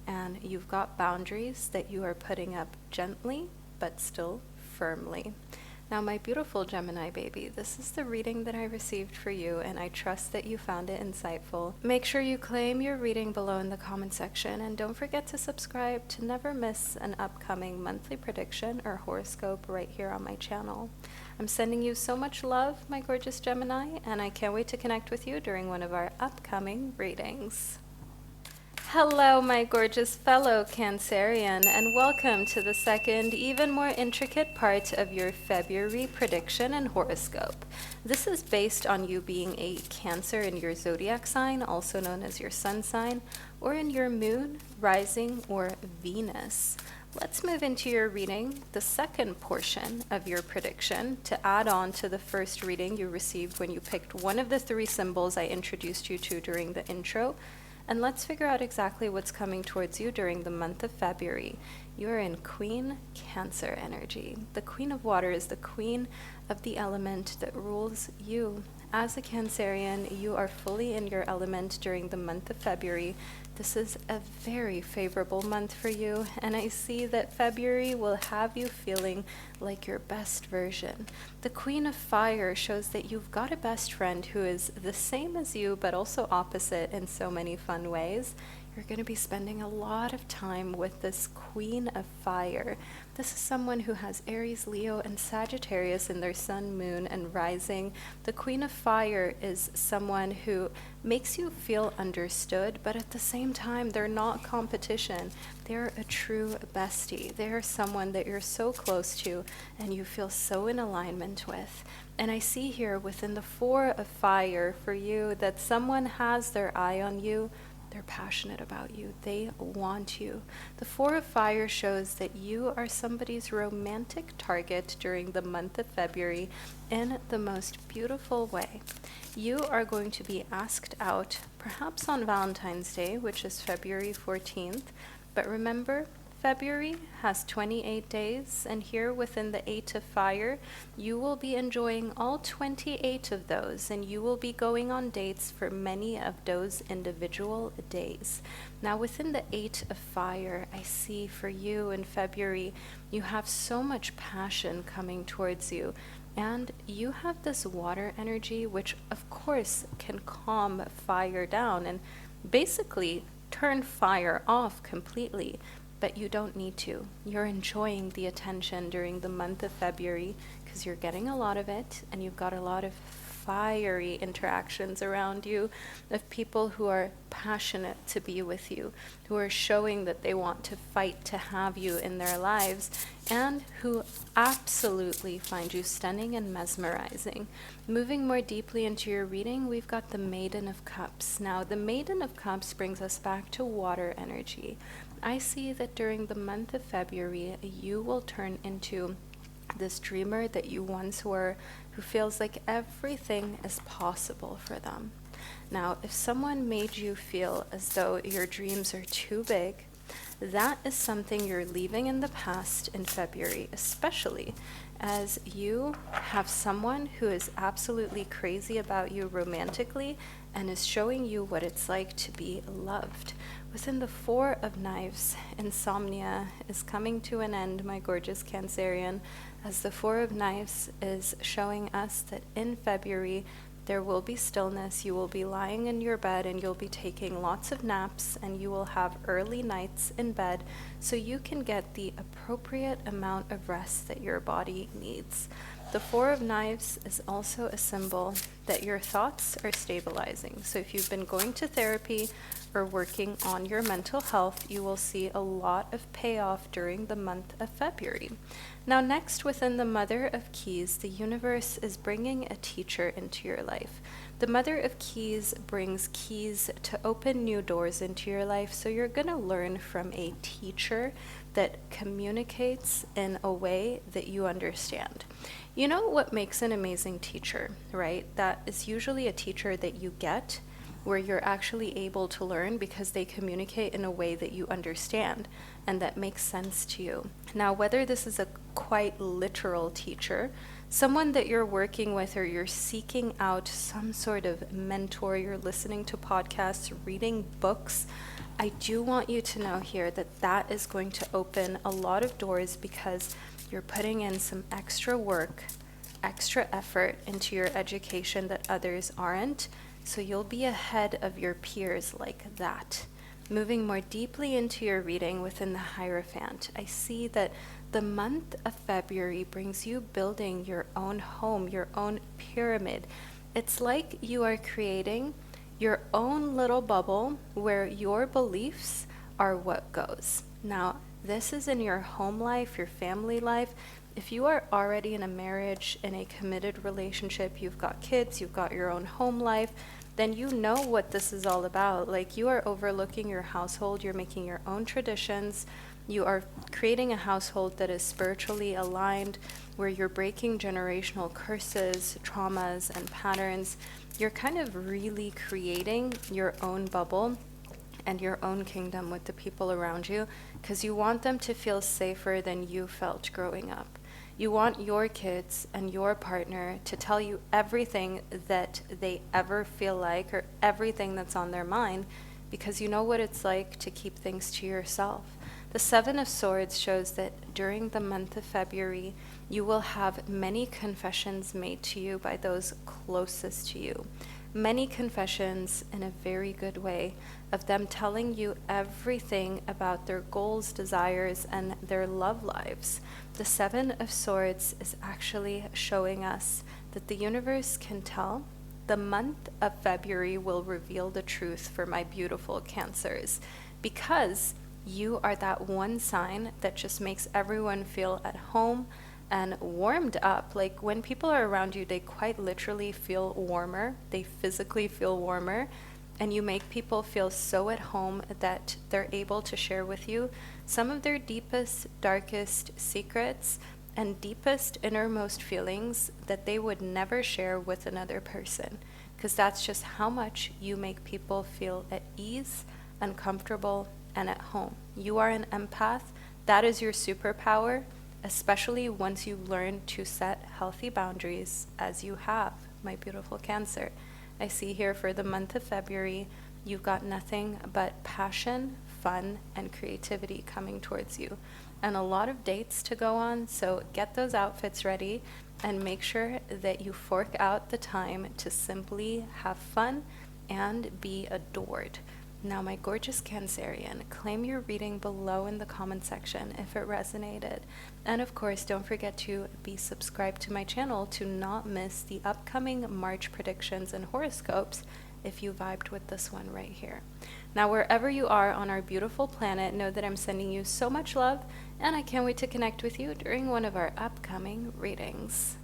and you've got boundaries that you are putting up gently but still firmly. Now, my beautiful Gemini baby, this is the reading that I received for you, and I trust that you found it insightful. Make sure you claim your reading below in the comment section, and don't forget to subscribe to never miss an upcoming monthly prediction or horoscope right here on my channel. I'm sending you so much love, my gorgeous Gemini, and I can't wait to connect with you during one of our upcoming readings. Hello, my gorgeous fellow Cancerian, and welcome to the second, even more intricate part of your February prediction and horoscope. This is based on you being a Cancer in your zodiac sign, also known as your sun sign, or in your moon, rising, or Venus. Let's move into your reading, the second portion of your prediction, to add on to the first reading you received when you picked one of the three symbols I introduced you to during the intro. And let's figure out exactly what's coming towards you during the month of February. You're in Queen Cancer energy. The Queen of Water is the queen of the element that rules you. As a Cancerian, you are fully in your element during the month of February. This is a very favorable month for you, and I see that February will have you feeling like your best version. The Queen of Fire shows that you've got a best friend who is the same as you, but also opposite in so many fun ways. You're going to be spending a lot of time with this Queen of Fire. This is someone who has Aries, Leo, and Sagittarius in their sun, moon, and rising. The Queen of Fire is someone who makes you feel understood, but at the same time, they're not competition. They're a true bestie. They're someone that you're so close to and you feel so in alignment with. And I see here within the Four of Fire for you that someone has their eye on you. They're passionate about you. They want you. The Four of Fire shows that you are somebody's romantic target during the month of February in the most beautiful way. You are going to be asked out, perhaps on Valentine's Day, which is February 14th. But remember, February has 28 days, and here within the 8 of Fire, you will be enjoying all 28 of those, and you will be going on dates for many of those individual days. Now, within the 8 of Fire, I see for you in February, you have so much passion coming towards you, and you have this water energy, which of course can calm fire down and basically turn fire off completely. But you don't need to. You're enjoying the attention during the month of February because you're getting a lot of it, and you've got a lot of fiery interactions around you of people who are passionate to be with you, who are showing that they want to fight to have you in their lives, and who absolutely find you stunning and mesmerizing. Moving more deeply into your reading, we've got the Maiden of Cups. Now, the Maiden of Cups brings us back to water energy. I see that during the month of February, you will turn into this dreamer that you once were, who feels like everything is possible for them. Now, if someone made you feel as though your dreams are too big, that is something you're leaving in the past in February, especially as you have someone who is absolutely crazy about you romantically and is showing you what it's like to be loved. Within the Four of Knives, insomnia is coming to an end, my gorgeous Cancerian, as the Four of Knives is showing us that in February there will be stillness. You will be lying in your bed and you'll be taking lots of naps, and you will have early nights in bed so you can get the appropriate amount of rest that your body needs. The Four of Knives is also a symbol that your thoughts are stabilizing. So if you've been going to therapy or working on your mental health, you will see a lot of payoff during the month of February. Now, next, within the Mother of Keys, the universe is bringing a teacher into your life. The Mother of Keys brings keys to open new doors into your life, so you're going to learn from a teacher that communicates in a way that you understand. You know what makes an amazing teacher, right? That is usually a teacher that you get where you're actually able to learn because they communicate in a way that you understand and that makes sense to you. Now, whether this is a quite literal teacher, someone that you're working with, or you're seeking out some sort of mentor, you're listening to podcasts, reading books, I do want you to know here that that is going to open a lot of doors because you're putting in some extra work, extra effort into your education that others aren't. So you'll be ahead of your peers like that. Moving more deeply into your reading within the Hierophant, I see that the month of February brings you building your own home, your own pyramid. It's like you are creating your own little bubble where your beliefs are what goes. Now, this is in your home life, your family life. If you are already in a marriage, in a committed relationship, you've got kids, you've got your own home life, then you know what this is all about. Like, you are overlooking your household, you're making your own traditions, you are creating a household that is spiritually aligned, where you're breaking generational curses, traumas, and patterns. You're kind of really creating your own bubble and your own kingdom with the people around you, because you want them to feel safer than you felt growing up. You want your kids and your partner to tell you everything that they ever feel like, or everything that's on their mind, because you know what it's like to keep things to yourself. The Seven of Swords shows that during the month of February, you will have many confessions made to you by those closest to you. Many confessions in a very good way, of them telling you everything about their goals, desires, and their love lives. The Seven of Swords is actually showing us that the universe can tell. The month of February will reveal the truth for my beautiful Cancers, because you are that one sign that just makes everyone feel at home and warmed up. Like, when people are around you, they quite literally feel warmer. They physically feel warmer. And you make people feel so at home that they're able to share with you some of their deepest, darkest secrets and deepest, innermost feelings that they would never share with another person. Because that's just how much you make people feel at ease and comfortable and at home. You are an empath. That is your superpower, especially once you learn to set healthy boundaries, as you have, my beautiful Cancer. I see here for the month of February, you've got nothing but passion, fun, and creativity coming towards you, and a lot of dates to go on. So get those outfits ready and make sure that you fork out the time to simply have fun and be adored. Now, my gorgeous Cancerian, claim your reading below in the comment section if it resonated. And of course, don't forget to be subscribed to my channel to not miss the upcoming March predictions and horoscopes if you vibed with this one right here. Now, wherever you are on our beautiful planet, know that I'm sending you so much love, and I can't wait to connect with you during one of our upcoming readings.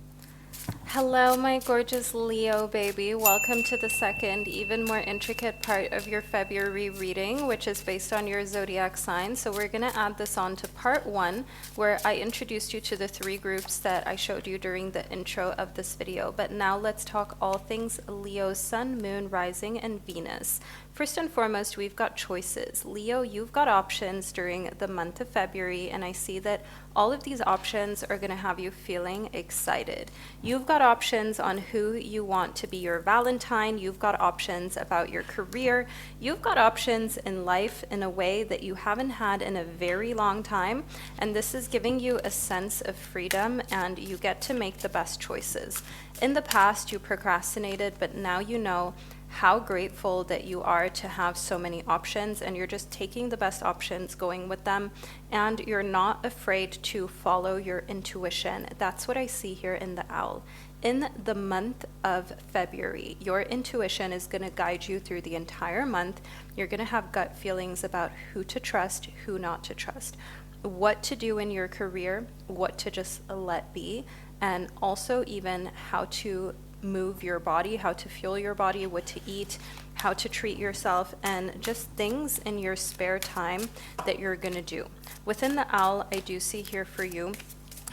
Hello, my gorgeous Leo baby. Welcome to the second, even more intricate part of your February reading, which is based on your zodiac sign. So we're going to add this on to part one, where I introduced you to the three groups that I showed you during the intro of this video. But now let's talk all things Leo, Sun, Moon, Rising, and Venus. First and foremost, we've got choices. Leo, you've got options during the month of February, and I see that all of these options are going to have you feeling excited. You've got options on who you want to be your Valentine. You've got options about your career. You've got options in life in a way that you haven't had in a very long time, and this is giving you a sense of freedom, and you get to make the best choices. In the past, you procrastinated, but now you know how grateful that you are to have so many options, and you're just taking the best options, going with them, and you're not afraid to follow your intuition. That's what I see here in the owl. In the month of February, your intuition is going to guide you through the entire month. You're going to have gut feelings about who to trust, who not to trust, what to do in your career, what to just let be, and also even how to move your body, how to fuel your body, what to eat, how to treat yourself, and just things in your spare time that you're going to do. Within the owl, I do see here for you,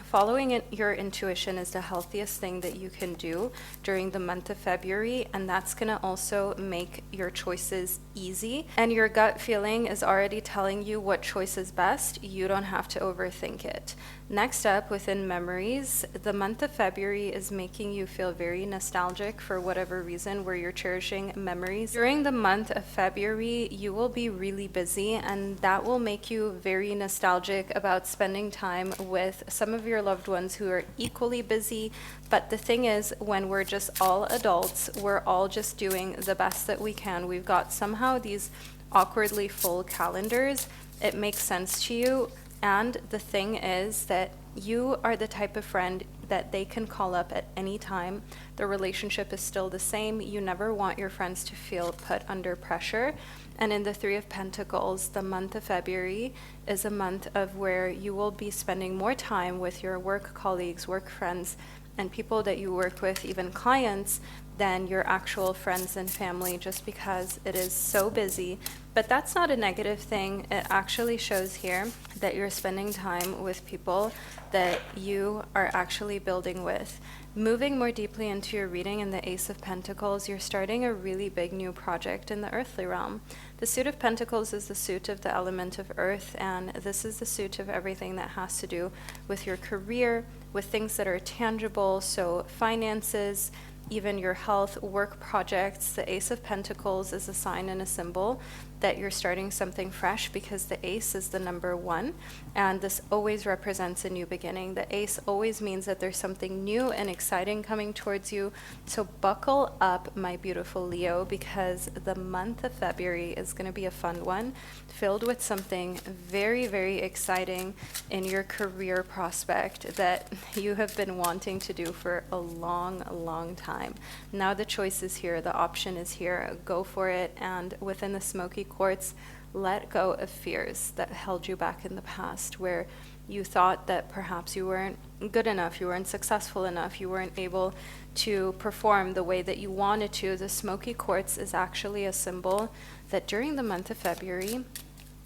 following your intuition is the healthiest thing that you can do during the month of February, and that's going to also make your choices easy. And your gut feeling is already telling you what choice is best. You don't have to overthink it. Next up, within memories, the month of February is making you feel very nostalgic for whatever reason, where you're cherishing memories. During the month of February, you will be really busy, and that will make you very nostalgic about spending time with some of your loved ones who are equally busy. But the thing is, when we're just all adults, we're all just doing the best that we can. We've got somehow these awkwardly full calendars. It makes sense to you. And the thing is that you are the type of friend that they can call up at any time. The relationship is still the same. You never want your friends to feel put under pressure. And in the Three of Pentacles, the month of February is a month of where you will be spending more time with your work colleagues, work friends, and people that you work with, even clients, than your actual friends and family, just because it is so busy. But that's not a negative thing. It actually shows here that you're spending time with people that you are actually building with. Moving more deeply into your reading in the Ace of Pentacles, you're starting a really big new project in the earthly realm. The suit of Pentacles is the suit of the element of earth, and this is the suit of everything that has to do with your career, with things that are tangible, so finances, even your health, work projects. The Ace of Pentacles is a sign and a symbol that you're starting something fresh, because the ace is the number 1, and this always represents a new beginning. The ace always means that there's something new and exciting coming towards you. So buckle up, my beautiful Leo, because the month of February is going to be a fun one, filled with something very, very exciting in your career prospect that you have been wanting to do for a long, long time. Now the choice is here, the option is here. Go for it, and within the smoky quartz, let go of fears that held you back in the past, where you thought that perhaps you weren't good enough, you weren't successful enough, you weren't able to perform the way that you wanted to. The smoky quartz is actually a symbol that during the month of February,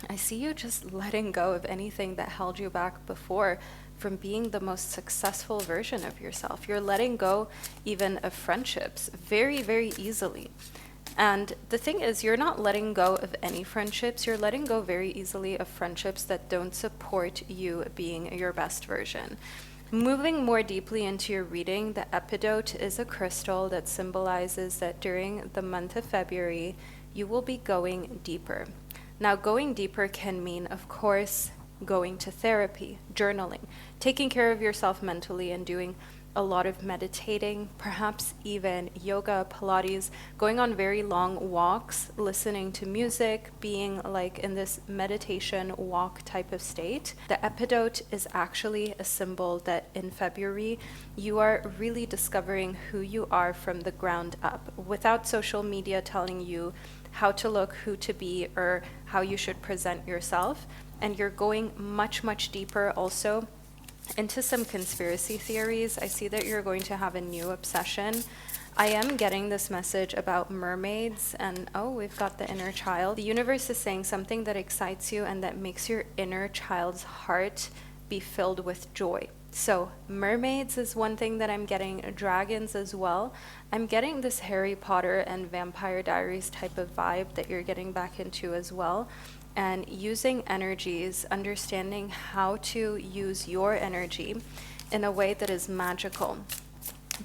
I see you just letting go of anything that held you back before from being the most successful version of yourself. You're letting go even of friendships very, very easily. And the thing is, you're not letting go of any friendships. You're letting go very easily of friendships that don't support you being your best version. Moving more deeply into your reading, the epidote is a crystal that symbolizes that during the month of February, you will be going deeper. Now, going deeper can mean, of course, going to therapy, journaling, taking care of yourself mentally, and doing a lot of meditating, perhaps even yoga, Pilates, going on very long walks, listening to music, being like in this meditation walk type of state. The epidote is actually a symbol that in February, you are really discovering who you are from the ground up, without social media telling you how to look, who to be, or how you should present yourself. And you're going much, much deeper also into some conspiracy theories. I see that you're going to have a new obsession. I am getting this message about mermaids, and oh, we've got the inner child. The universe is saying something that excites you and that makes your inner child's heart be filled with joy. So mermaids is one thing that I'm getting, dragons as well. I'm getting this Harry Potter and Vampire Diaries type of vibe that you're getting back into as well. And using energies, understanding how to use your energy in a way that is magical.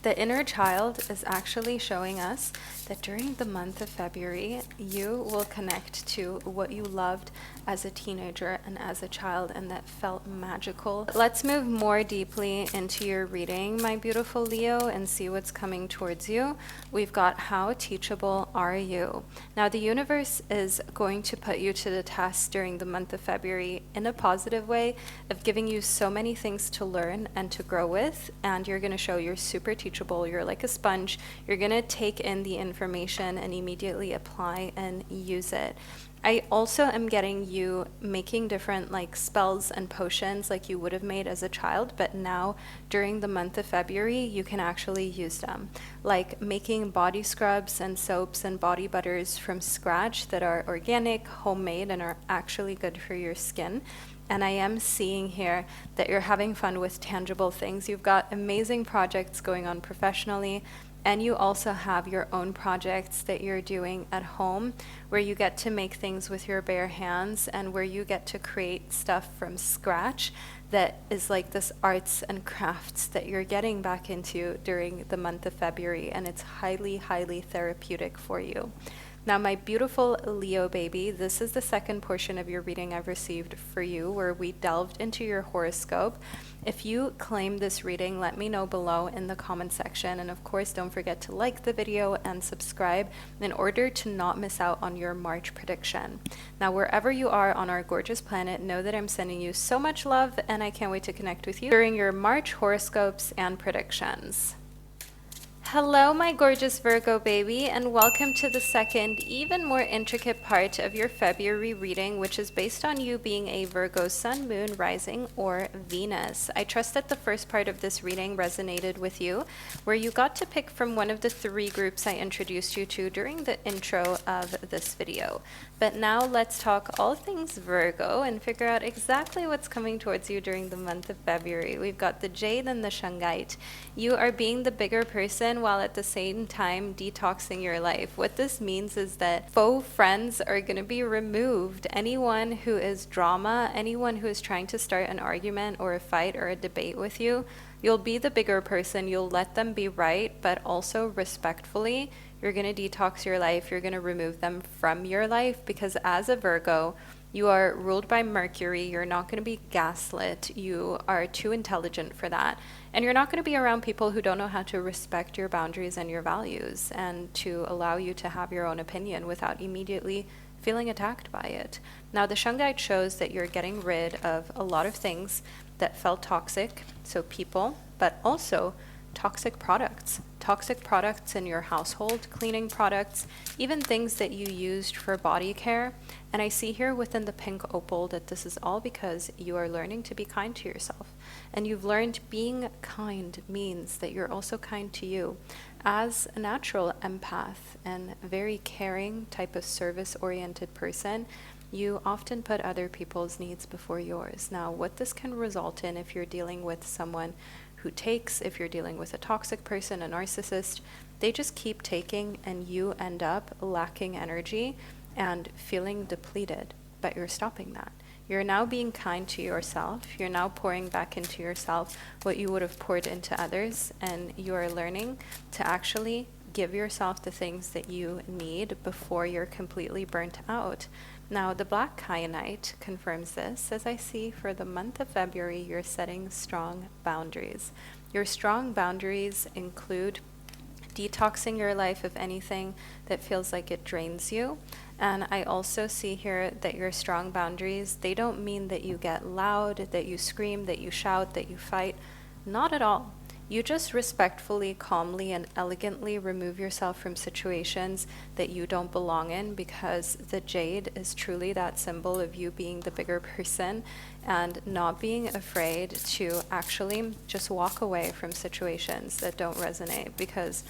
The inner child is actually showing us that during the month of February, you will connect to what you loved as a teenager and as a child, and that felt magical. Let's move more deeply into your reading, my beautiful Leo, and see what's coming towards you. We've got, how teachable are you? Now, the universe is going to put you to the test during the month of February in a positive way, of giving you so many things to learn and to grow with, and you're going to show you're super teachable. You're like a sponge. You're going to take in the information and immediately apply and use it. I also am getting you making different like spells and potions like you would have made as a child, but now during the month of February, you can actually use them. Like making body scrubs and soaps and body butters from scratch that are organic, homemade, and are actually good for your skin. And I am seeing here that you're having fun with tangible things. You've got amazing projects going on professionally, and you also have your own projects that you're doing at home, where you get to make things with your bare hands and where you get to create stuff from scratch that is like this arts and crafts that you're getting back into during the month of February, and it's highly, highly therapeutic for you. Now, my beautiful Leo baby, this is the second portion of your reading I've received for you, where we delved into your horoscope. If you claim this reading, let me know below in the comment section. And of course, don't forget to like the video and subscribe in order to not miss out on your March prediction. Now, wherever you are on our gorgeous planet, know that I'm sending you so much love, and I can't wait to connect with you during your March horoscopes and predictions. Hello, my gorgeous Virgo baby, and welcome to the second, even more intricate part of your February reading, which is based on you being a Virgo sun, moon, rising, or Venus. I trust that the first part of this reading resonated with you, where you got to pick from one of the 3 groups I introduced you to during the intro of this video. But now let's talk all things Virgo and figure out exactly what's coming towards you during the month of February. We've got the Jade and the Shungite. You are being the bigger person while at the same time detoxing your life. What this means is that faux friends are going to be removed. Anyone who is drama, anyone who is trying to start an argument or a fight or a debate with you, you'll be the bigger person. You'll let them be right, but also respectfully. You're going to detox your life. You're going to remove them from your life, because as a Virgo, you are ruled by Mercury. You're not going to be gaslit. You are too intelligent for that. And you're not going to be around people who don't know how to respect your boundaries and your values and to allow you to have your own opinion without immediately feeling attacked by it. Now, the Shungite shows that you're getting rid of a lot of things that felt toxic, so people, but also toxic products in your household, cleaning products, even things that you used for body care. And I see here within the pink opal that this is all because you are learning to be kind to yourself. And you've learned being kind means that you're also kind to you. As a natural empath and very caring type of service-oriented person, you often put other people's needs before yours. Now, what this can result in if you're dealing with someone who takes, if you're dealing with a toxic person, a narcissist, they just keep taking and you end up lacking energy and feeling depleted, but you're stopping that. You're now being kind to yourself. You're now pouring back into yourself what you would have poured into others, and you are learning to actually give yourself the things that you need before you're completely burnt out. Now, the black kyanite confirms this, as I see for the month of February, you're setting strong boundaries. Your strong boundaries include detoxing your life of anything that feels like it drains you. And I also see here that your strong boundaries, they don't mean that you get loud, that you scream, that you shout, that you fight. Not at all. You just respectfully, calmly, and elegantly remove yourself from situations that you don't belong in, because the jade is truly that symbol of you being the bigger person and not being afraid to actually just walk away from situations that don't resonate. Because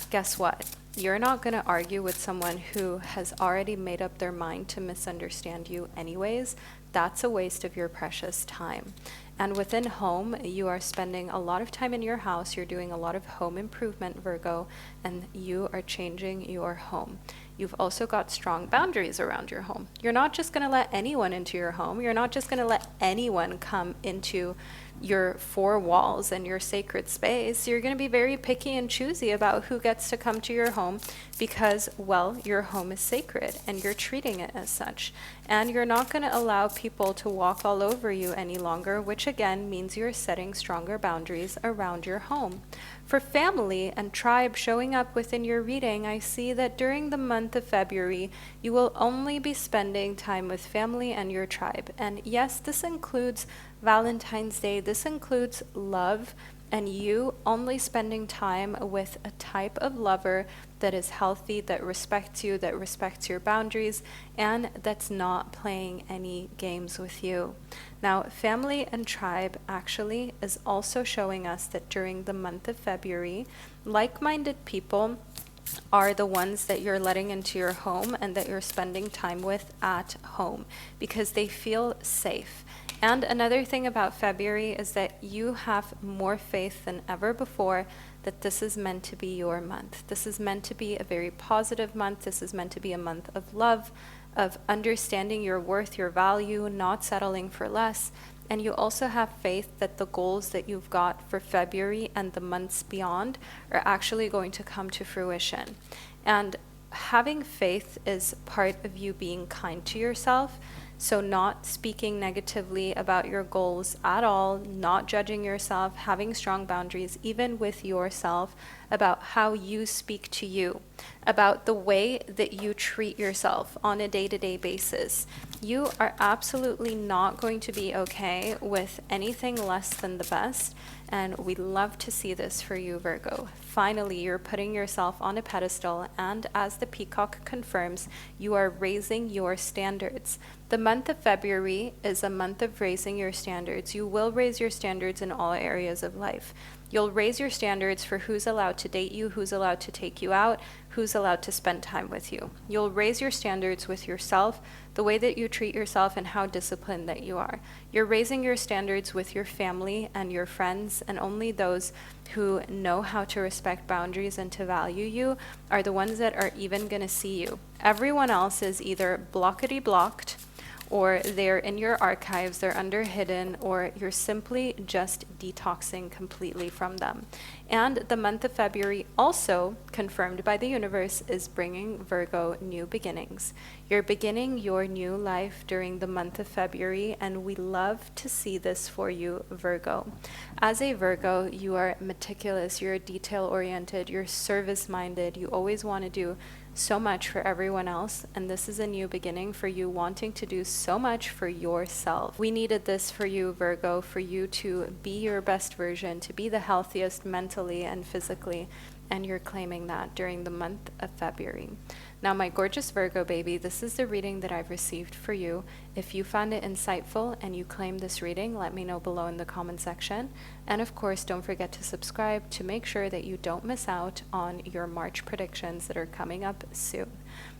guess what? You're not going to argue with someone who has already made up their mind to misunderstand you anyways. That's a waste of your precious time. And within home, you are spending a lot of time in your house. You're doing a lot of home improvement, Virgo, and you are changing your home. You've also got strong boundaries around your home. You're not just going to let anyone into your home. You're not just going to let anyone come into your 4 walls and your sacred space. You're going to be very picky and choosy about who gets to come to your home, because, well, your home is sacred and you're treating it as such. And you're not going to allow people to walk all over you any longer, which again means you're setting stronger boundaries around your home. For family and tribe showing up within your reading, I see that during the month of February, you will only be spending time with family and your tribe. And yes, this includes Valentine's Day. This includes love, and you only spending time with a type of lover that is healthy, that respects you, that respects your boundaries, and that's not playing any games with you. Now, family and tribe actually is also showing us that during the month of February, like-minded people are the ones that you're letting into your home and that you're spending time with at home, because they feel safe. And another thing about February is that you have more faith than ever before that this is meant to be your month. This is meant to be a very positive month. This is meant to be a month of love, of understanding your worth, your value, not settling for less. And you also have faith that the goals that you've got for February and the months beyond are actually going to come to fruition. And having faith is part of you being kind to yourself. So not speaking negatively about your goals at all, not judging yourself, having strong boundaries, even with yourself, about how you speak to you, about the way that you treat yourself on a day-to-day basis. You are absolutely not going to be okay with anything less than the best, and we love to see this for you, Virgo. Finally, you're putting yourself on a pedestal, and as the peacock confirms, you are raising your standards. The month of February is a month of raising your standards. You will raise your standards in all areas of life. You'll raise your standards for who's allowed to date you, who's allowed to take you out, who's allowed to spend time with you. You'll raise your standards with yourself, the way that you treat yourself, and how disciplined that you are. You're raising your standards with your family and your friends, and only those who know how to respect boundaries and to value you are the ones that are even going to see you. Everyone else is either blockety blocked, or they're in your archives, they're under hidden, or you're simply just detoxing completely from them. And the month of February, also confirmed by the universe, is bringing Virgo new beginnings. You're beginning your new life during the month of February, and we love to see this for you, Virgo. As a Virgo, you are meticulous, you're detail-oriented, you're service-minded, you always want to do so much for everyone else, and this is a new beginning for you wanting to do so much for yourself. We needed this for you, Virgo, for you to be your best version, to be the healthiest mentally and physically, and you're claiming that during the month of February. Now, my gorgeous Virgo baby, this is the reading that I've received for you. If you found it insightful and you claim this reading, let me know below in the comment section. And of course, don't forget to subscribe to make sure that you don't miss out on your March predictions that are coming up soon.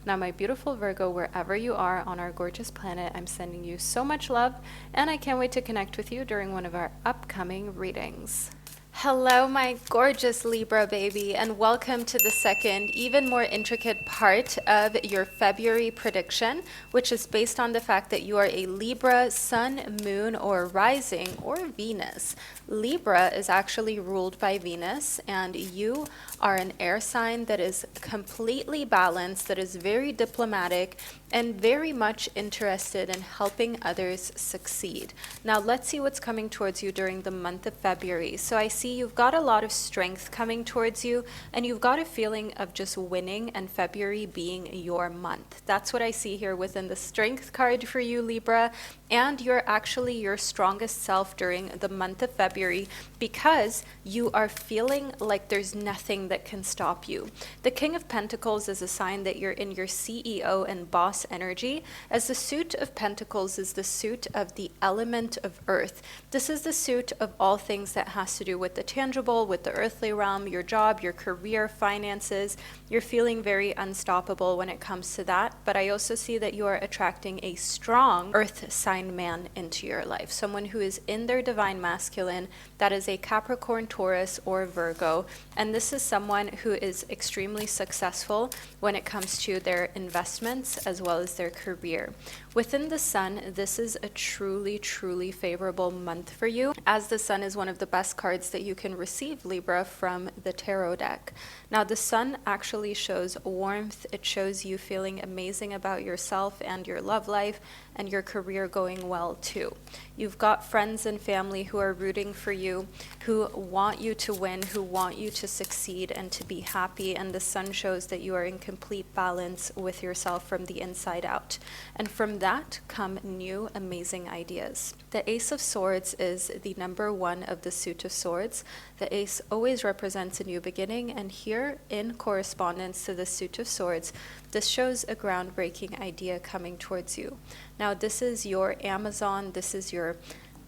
Now, my beautiful Virgo, wherever you are on our gorgeous planet, I'm sending you so much love, and I can't wait to connect with you during one of our upcoming readings. Hello, my gorgeous Libra baby, and welcome to the second, even more intricate part of your February prediction, which is based on the fact that you are a Libra sun, moon, or rising, or Venus. Libra is actually ruled by Venus, and you are an air sign that is completely balanced, that is very diplomatic, and very much interested in helping others succeed. Now, let's see what's coming towards you during the month of February. So I see you've got a lot of strength coming towards you, and you've got a feeling of just winning and February being your month. That's what I see here within the strength card for you, Libra, and you're actually your strongest self during the month of February because you are feeling like there's nothing that can stop you. The King of Pentacles is a sign that you're in your CEO and boss energy, as the suit of Pentacles is the suit of the element of earth. This is the suit of all things that has to do with the tangible, with the earthly realm, your job, your career, finances. You're feeling very unstoppable when it comes to that, but I also see that you are attracting a strong earth sign man into your life, someone who is in their divine masculine, that is a Capricorn, Taurus, or Virgo, and this is someone who is extremely successful when it comes to their investments as well as their career. Within the sun, this is a truly, truly favorable month for you, as the sun is one of the best cards that you can receive, Libra, from the tarot deck. Now, the sun actually shows warmth. It shows you feeling amazing about yourself and your love life and your career going well too. You've got friends and family who are rooting for you, who want you to win, who want you to succeed and to be happy, and the sun shows that you are in complete balance with yourself from the inside out. And from that come new amazing ideas. The Ace of Swords is the number one of the suit of swords. The ace always represents a new beginning, and here in correspondence to the suit of swords, this shows a groundbreaking idea coming towards you. Now, this is your Amazon, this is your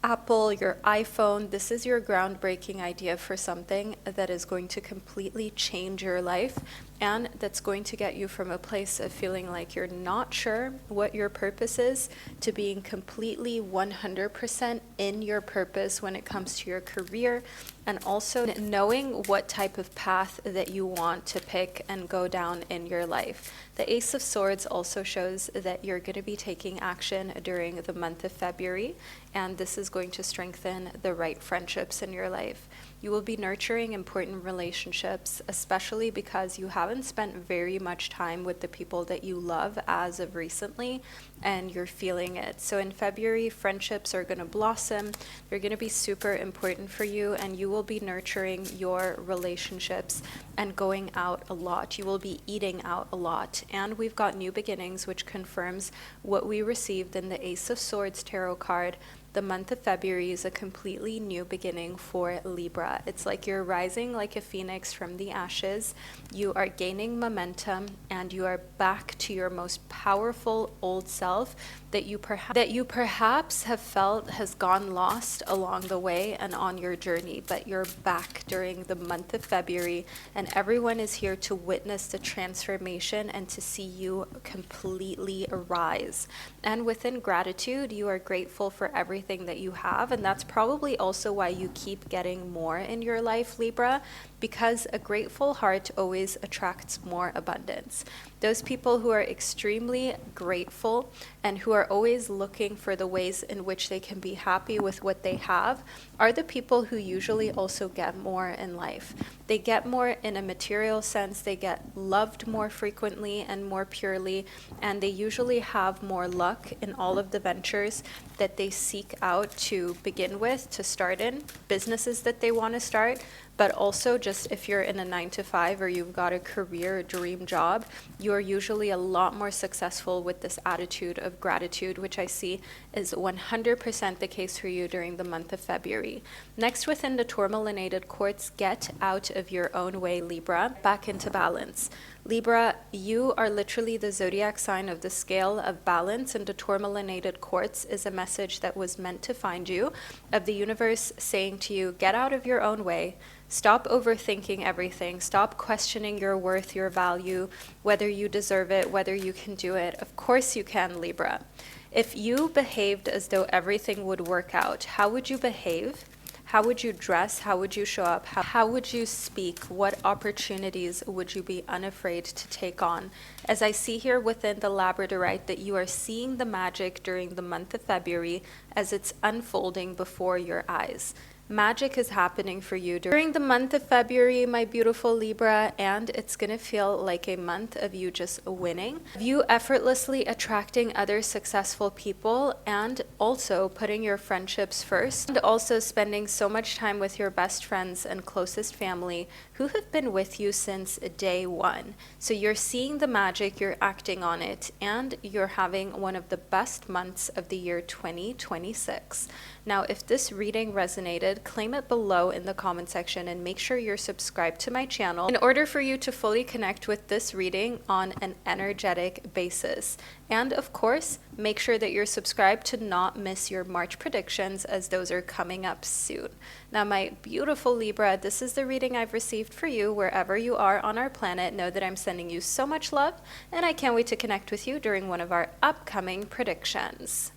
Apple, your iPhone, this is your groundbreaking idea for something that is going to completely change your life, and that's going to get you from a place of feeling like you're not sure what your purpose is to being completely 100% in your purpose when it comes to your career, and also knowing what type of path that you want to pick and go down in your life. The Ace of Swords also shows that you're going to be taking action during the month of February, and this is going to strengthen the right friendships in your life. You will be nurturing important relationships, especially because you haven't spent very much time with the people that you love as of recently, and you're feeling it. So in February, friendships are going to blossom. They're going to be super important for you, and you will be nurturing your relationships and going out a lot. You will be eating out a lot. And we've got new beginnings, which confirms what we received in the Ace of Swords tarot card. The month of February is a completely new beginning for Libra. It's like you're rising like a phoenix from the ashes. You are gaining momentum, and you are back to your most powerful old self that you perhaps have felt has gone lost along the way and on your journey. But you're back during the month of February, and everyone is here to witness the transformation and to see you completely rise. And within gratitude, you are grateful for everything that you have, and that's probably also why you keep getting more in your life, Libra, because a grateful heart always attracts more abundance. Those people who are extremely grateful and who are always looking for the ways in which they can be happy with what they have are the people who usually also get more in life. They get more in a material sense, they get loved more frequently and more purely, and they usually have more luck in all of the ventures that they seek out to begin with, to start in, businesses that they want to start, but also just if you're in a 9-to-5 or you've got a career, a dream job, you're usually a lot more successful with this attitude of gratitude, which I see is 100% the case for you during the month of February. Next, within the tourmalinated quartz, get out of your own way, Libra, back into balance. Libra, you are literally the zodiac sign of the scale of balance, and the tourmalinated quartz is a message that was meant to find you, of the universe saying to you, get out of your own way. Stop overthinking everything. Stop questioning your worth, your value, whether you deserve it, whether you can do it. Of course you can, Libra. If you behaved as though everything would work out, how would you behave? How would you dress? How would you show up? How would you speak? What opportunities would you be unafraid to take on? As I see here within the Labradorite that you are seeing the magic during the month of February as it's unfolding before your eyes. Magic is happening for you during the month of February, my beautiful Libra, and it's going to feel like a month of you just winning, of you effortlessly attracting other successful people, and also putting your friendships first, and also spending so much time with your best friends and closest family who have been with you since day one. So you're seeing the magic, you're acting on it, and you're having one of the best months of the year 2026. Now, if this reading resonated, claim it below in the comment section and make sure you're subscribed to my channel in order for you to fully connect with this reading on an energetic basis. And of course, make sure that you're subscribed to not miss your March predictions, as those are coming up soon. Now, my beautiful Libra, this is the reading I've received for you wherever you are on our planet. Know that I'm sending you so much love, and I can't wait to connect with you during one of our upcoming predictions.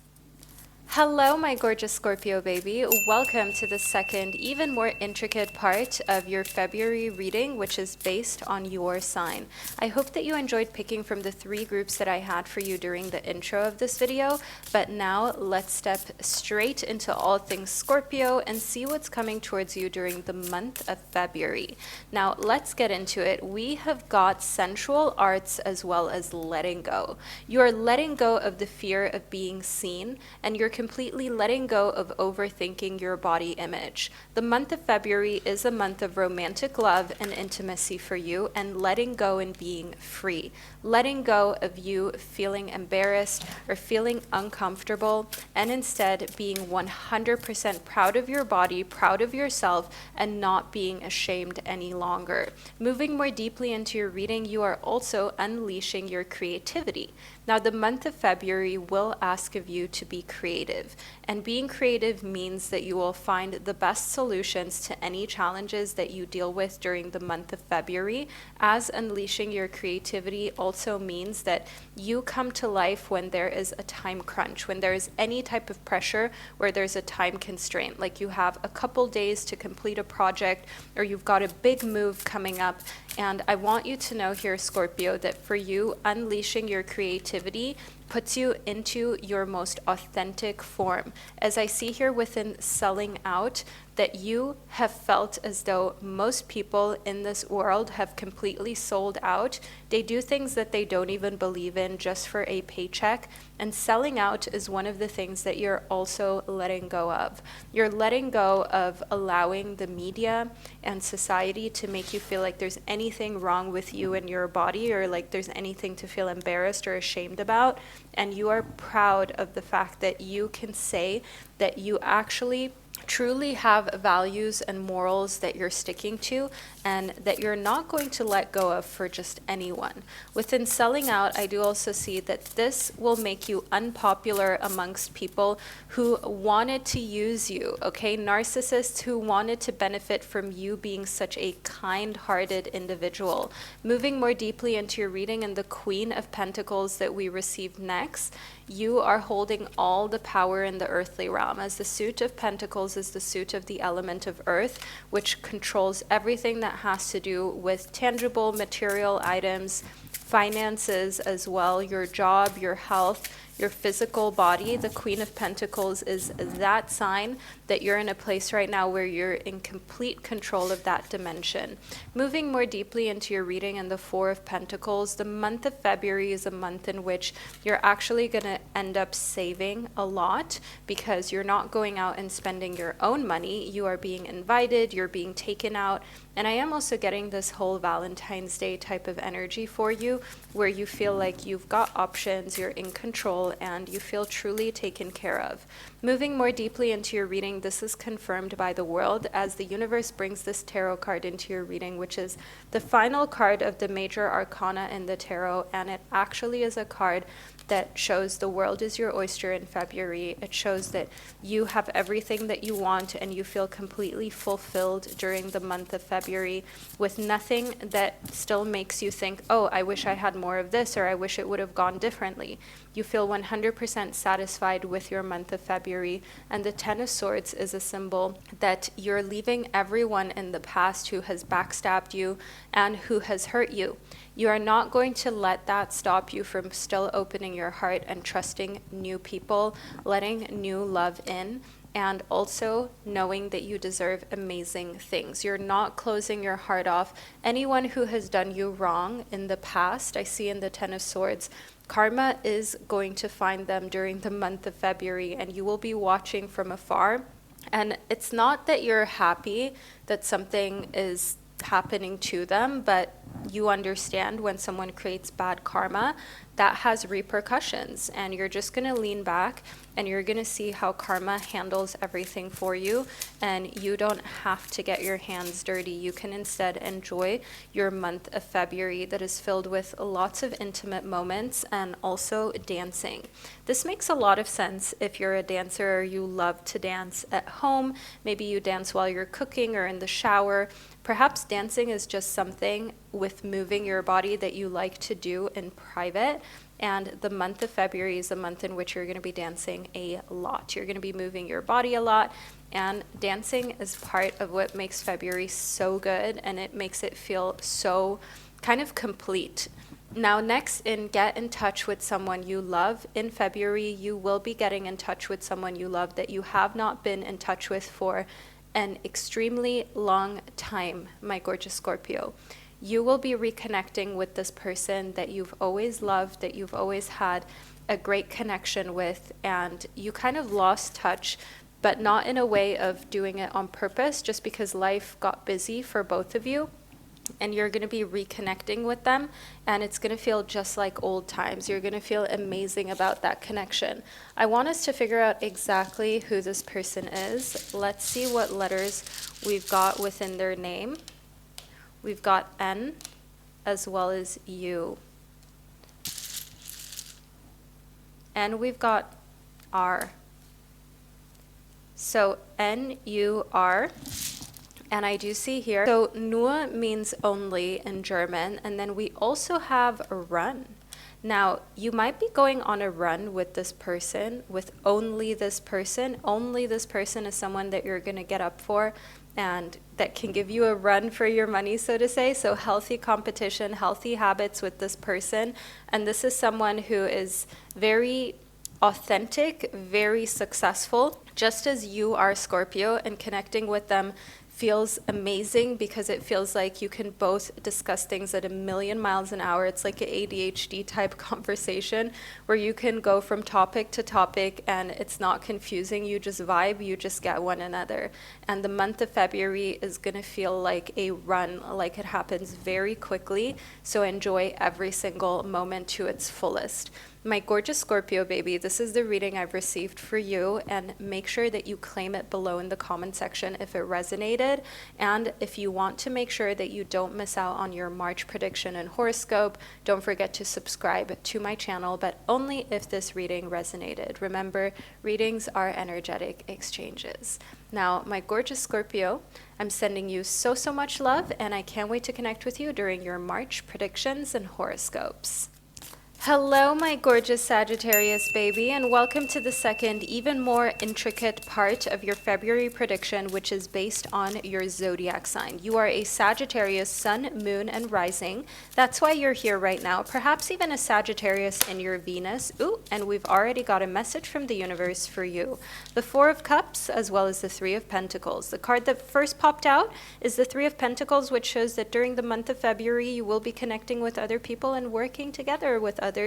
Hello, my gorgeous Scorpio baby. Welcome to the second, even more intricate part of your February reading, which is based on your sign. I hope that you enjoyed picking from the 3 groups that I had for you during the intro of this video, but now let's step straight into all things Scorpio and see what's coming towards you during the month of February. Now, let's get into it. We have got sensual arts as well as letting go. You're letting go of the fear of being seen, and you're completely letting go of overthinking your body image. The month of February is a month of romantic love and intimacy for you, and letting go and being free. Letting go of you feeling embarrassed or feeling uncomfortable, and instead being 100% proud of your body, proud of yourself, and not being ashamed any longer. Moving more deeply into your reading, you are also unleashing your creativity. Now, the month of February will ask of you to be creative, and being creative means that you will find the best solutions to any challenges that you deal with during the month of February, as unleashing your creativity also means that you come to life when there is a time crunch, when there is any type of pressure where there's a time constraint, like you have a couple days to complete a project or you've got a big move coming up. And I want you to know here, Scorpio, that for you, unleashing your creativity puts you into your most authentic form. As I see here within selling out, that you have felt as though most people in this world have completely sold out. They do things that they don't even believe in just for a paycheck. And selling out is one of the things that you're also letting go of. You're letting go of allowing the media and society to make you feel like there's anything wrong with you and your body, or like there's anything to feel embarrassed or ashamed about. And you are proud of the fact that you can say that you actually truly have values and morals that you're sticking to and that you're not going to let go of for just anyone. Within selling out, I do also see that this will make you unpopular amongst people who wanted to use you, okay? Narcissists who wanted to benefit from you being such a kind-hearted individual. Moving more deeply into your reading and the Queen of Pentacles that we received next, you are holding all the power in the earthly realm, as the suit of Pentacles is the suit of the element of earth, which controls everything that has to do with tangible material items, finances as well, your job, your health, your physical body. The Queen of Pentacles is that sign that you're in a place right now where you're in complete control of that dimension. Moving more deeply into your reading and the Four of Pentacles, the month of February is a month in which you're actually going to end up saving a lot, because you're not going out and spending your own money. You are being invited, you're being taken out. And I am also getting this whole Valentine's Day type of energy for you, where you feel like you've got options, you're in control, and you feel truly taken care of. Moving more deeply into your reading, this is confirmed by the world as the universe brings this tarot card into your reading, which is the final card of the major arcana in the tarot, and it actually is a card that shows the world is your oyster in February. It shows that you have everything that you want and you feel completely fulfilled during the month of February, with nothing that still makes you think, oh, I wish I had more of this, or I wish it would have gone differently. You feel 100% satisfied with your month of February, and the Ten of Swords is a symbol that you're leaving everyone in the past who has backstabbed you and who has hurt you. You are not going to let that stop you from still opening your heart and trusting new people, letting new love in, and also knowing that you deserve amazing things. You're not closing your heart off. Anyone who has done you wrong in the past, I see in the Ten of Swords, karma is going to find them during the month of February, and you will be watching from afar. And it's not that you're happy that something is happening to them, but you understand when someone creates bad karma, that has repercussions, and you're just going to lean back and you're going to see how karma handles everything for you, and you don't have to get your hands dirty. You can instead enjoy your month of February that is filled with lots of intimate moments and also dancing. This makes a lot of sense if you're a dancer or you love to dance at home. Maybe you dance while you're cooking or in the shower. Perhaps dancing is just something with moving your body that you like to do in private. And the month of February is a month in which you're going to be dancing a lot. You're going to be moving your body a lot. And dancing is part of what makes February so good, and it makes it feel so kind of complete. Now, next, in get in touch with someone you love. In February, you will be getting in touch with someone you love that you have not been in touch with for an extremely long time, my gorgeous Scorpio. You will be reconnecting with this person that you've always loved, that you've always had a great connection with, and you kind of lost touch, but not in a way of doing it on purpose, just because life got busy for both of you. And you're going to be reconnecting with them, and it's going to feel just like old times. You're going to feel amazing about that connection. I want us to figure out exactly who this person is. Let's see what letters we've got within their name. We've got N as well as U. And we've got R. So N-U-R. And I do see here, so nur means only in German, and then we also have a run. Now, you might be going on a run with this person, with only this person. Only this person is someone that you're going to get up for and that can give you a run for your money, so to say. So healthy competition, healthy habits with this person. And this is someone who is very authentic, very successful, just as you are, Scorpio, and connecting with them feels amazing because it feels like you can both discuss things at a million miles an hour. It's like an ADHD type conversation where you can go from topic to topic and it's not confusing. You just vibe, you just get one another. And the month of February is going to feel like a run, like it happens very quickly. So enjoy every single moment to its fullest. My gorgeous Scorpio baby, this is the reading I've received for you, and make sure that you claim it below in the comment section if it resonated. And if you want to make sure that you don't miss out on your March prediction and horoscope, don't forget to subscribe to my channel, but only if this reading resonated. Remember, readings are energetic exchanges. Now, my gorgeous Scorpio, I'm sending you so much love, and I can't wait to connect with you during your March predictions and horoscopes. Hello, my gorgeous Sagittarius baby, and welcome to the second, even more intricate part of your February prediction, which is based on your zodiac sign. You are a Sagittarius sun, moon, and rising. That's why you're here right now, perhaps even a Sagittarius in your Venus. Ooh, and we've already got a message from the universe for you. The Four of Cups, as well as the Three of Pentacles. The card that first popped out is the Three of Pentacles, which shows that during the month of February, you will be connecting with other people and working together with others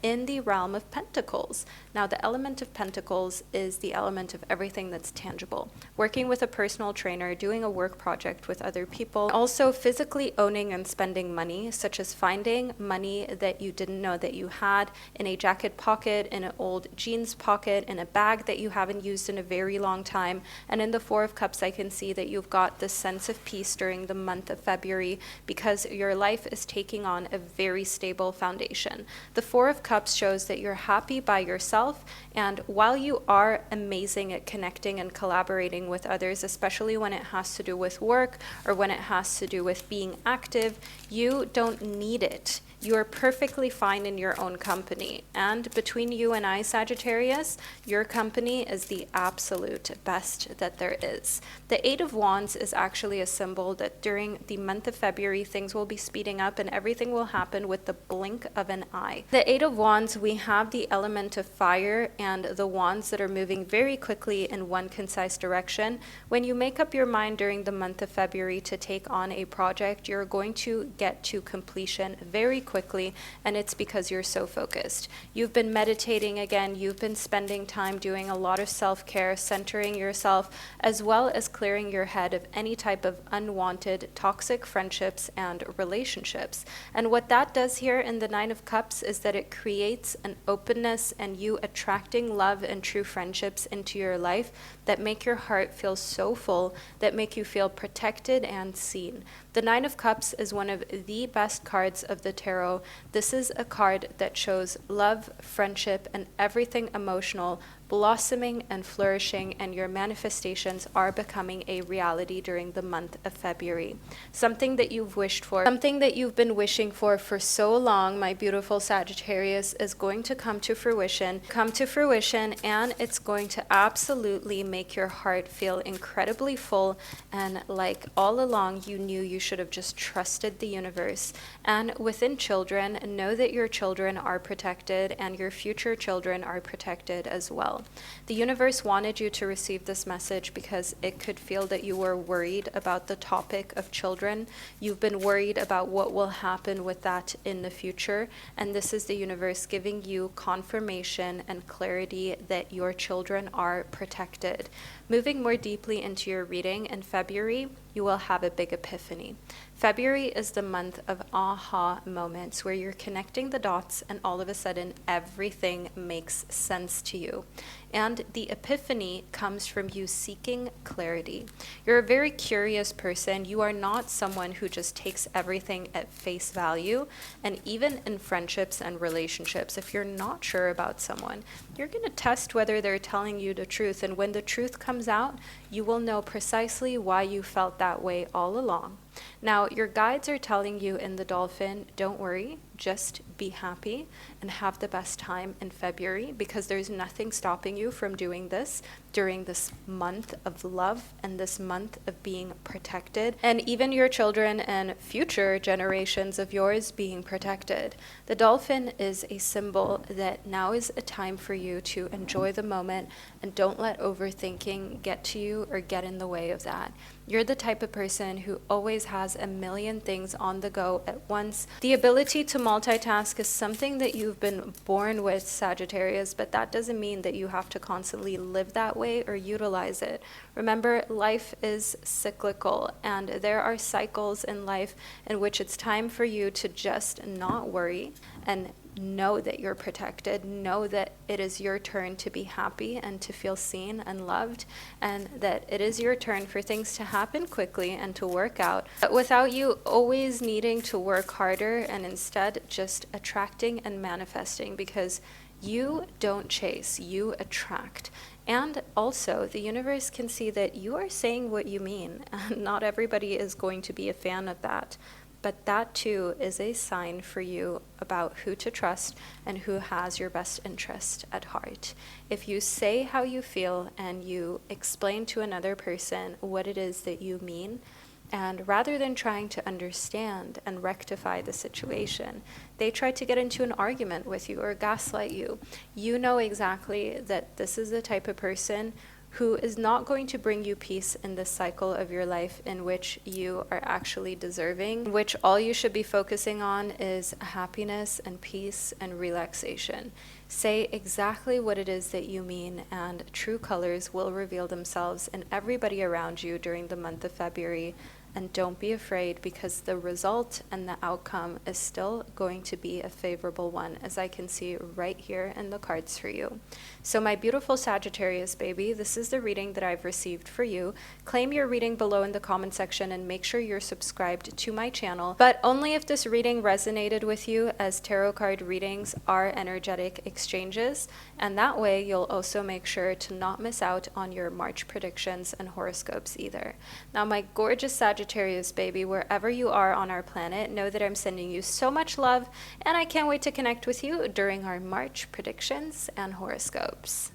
in the realm of Pentacles. Now, the element of Pentacles is the element of everything that's tangible. Working with a personal trainer, doing a work project with other people, also physically owning and spending money, such as finding money that you didn't know that you had in a jacket pocket, in an old jeans pocket, in a bag that you haven't used in a very long time. And in the Four of Cups, I can see that you've got this sense of peace during the month of February because your life is taking on a very stable foundation. The Four of Cups shows that you're happy by yourself, and while you are amazing at connecting and collaborating with others, especially when it has to do with work or when it has to do with being active, you don't need it. You are perfectly fine in your own company. And between you and I, Sagittarius, your company is the absolute best that there is. The Eight of Wands is actually a symbol that during the month of February, things will be speeding up and everything will happen with the blink of an eye. The Eight of Wands, we have the element of fire and the wands that are moving very quickly in one concise direction. When you make up your mind during the month of February to take on a project, you're going to get to completion very quickly, and it's because you're so focused. You've been meditating again, you've been spending time doing a lot of self-care, centering yourself, as well as clearing your head of any type of unwanted toxic friendships and relationships. And what that does here in the Nine of Cups is that it creates an openness and you attracting love and true friendships into your life that make your heart feel so full, that make you feel protected and seen. The Nine of Cups is one of the best cards of the tarot. This is a card that shows love, friendship, and everything emotional blossoming and flourishing, and your manifestations are becoming a reality during the month of February. Something that you've wished for, something that you've been wishing for so long, my beautiful Sagittarius, is going to come to fruition, and it's going to absolutely make your heart feel incredibly full, and like all along you knew you should have just trusted the universe. And within children, know that your children are protected and your future children are protected as well. The universe wanted you to receive this message because it could feel that you were worried about the topic of children. You've been worried about what will happen with that in the future, and this is the universe giving you confirmation and clarity that your children are protected. Moving more deeply into your reading, in February, you will have a big epiphany. February is the month of aha moments where you're connecting the dots and all of a sudden everything makes sense to you. And the epiphany comes from you seeking clarity. You're a very curious person. You are not someone who just takes everything at face value. And even in friendships and relationships, if you're not sure about someone, you're going to test whether they're telling you the truth. And when the truth comes out, you will know precisely why you felt that that way all along. Now, your guides are telling you in the Dolphin, don't worry, just be happy and have the best time in February, because there's nothing stopping you from doing this during this month of love and this month of being protected, and even your children and future generations of yours being protected. The Dolphin is a symbol that now is a time for you to enjoy the moment and don't let overthinking get to you or get in the way of that. You're the type of person who always has a million things on the go at once. The ability to multitask is something that you've been born with, Sagittarius, but that doesn't mean that you have to constantly live that way or utilize it. Remember, life is cyclical, and there are cycles in life in which it's time for you to just not worry and know that you're protected, know that it is your turn to be happy and to feel seen and loved, and that it is your turn for things to happen quickly and to work out, but without you always needing to work harder, and instead just attracting and manifesting, because you don't chase, you attract. And also, the universe can see that you are saying what you mean, and not everybody is going to be a fan of that. But that too is a sign for you about who to trust and who has your best interest at heart. If you say how you feel and you explain to another person what it is that you mean, and rather than trying to understand and rectify the situation, they try to get into an argument with you or gaslight you, you know exactly that this is the type of person who is not going to bring you peace in this cycle of your life in which you are actually deserving, in which all you should be focusing on is happiness and peace and relaxation. Say exactly what it is that you mean, and true colors will reveal themselves in everybody around you during the month of February. And don't be afraid, because the result and the outcome is still going to be a favorable one, as I can see right here in the cards for you. So my beautiful Sagittarius baby, this is the reading that I've received for you. Claim your reading below in the comment section and make sure you're subscribed to my channel, but only if this reading resonated with you, as tarot card readings are energetic exchanges, and that way you'll also make sure to not miss out on your March predictions and horoscopes either. Now, my gorgeous Sagittarius baby, wherever you are on our planet, know that I'm sending you so much love, and I can't wait to connect with you during our March predictions and horoscopes.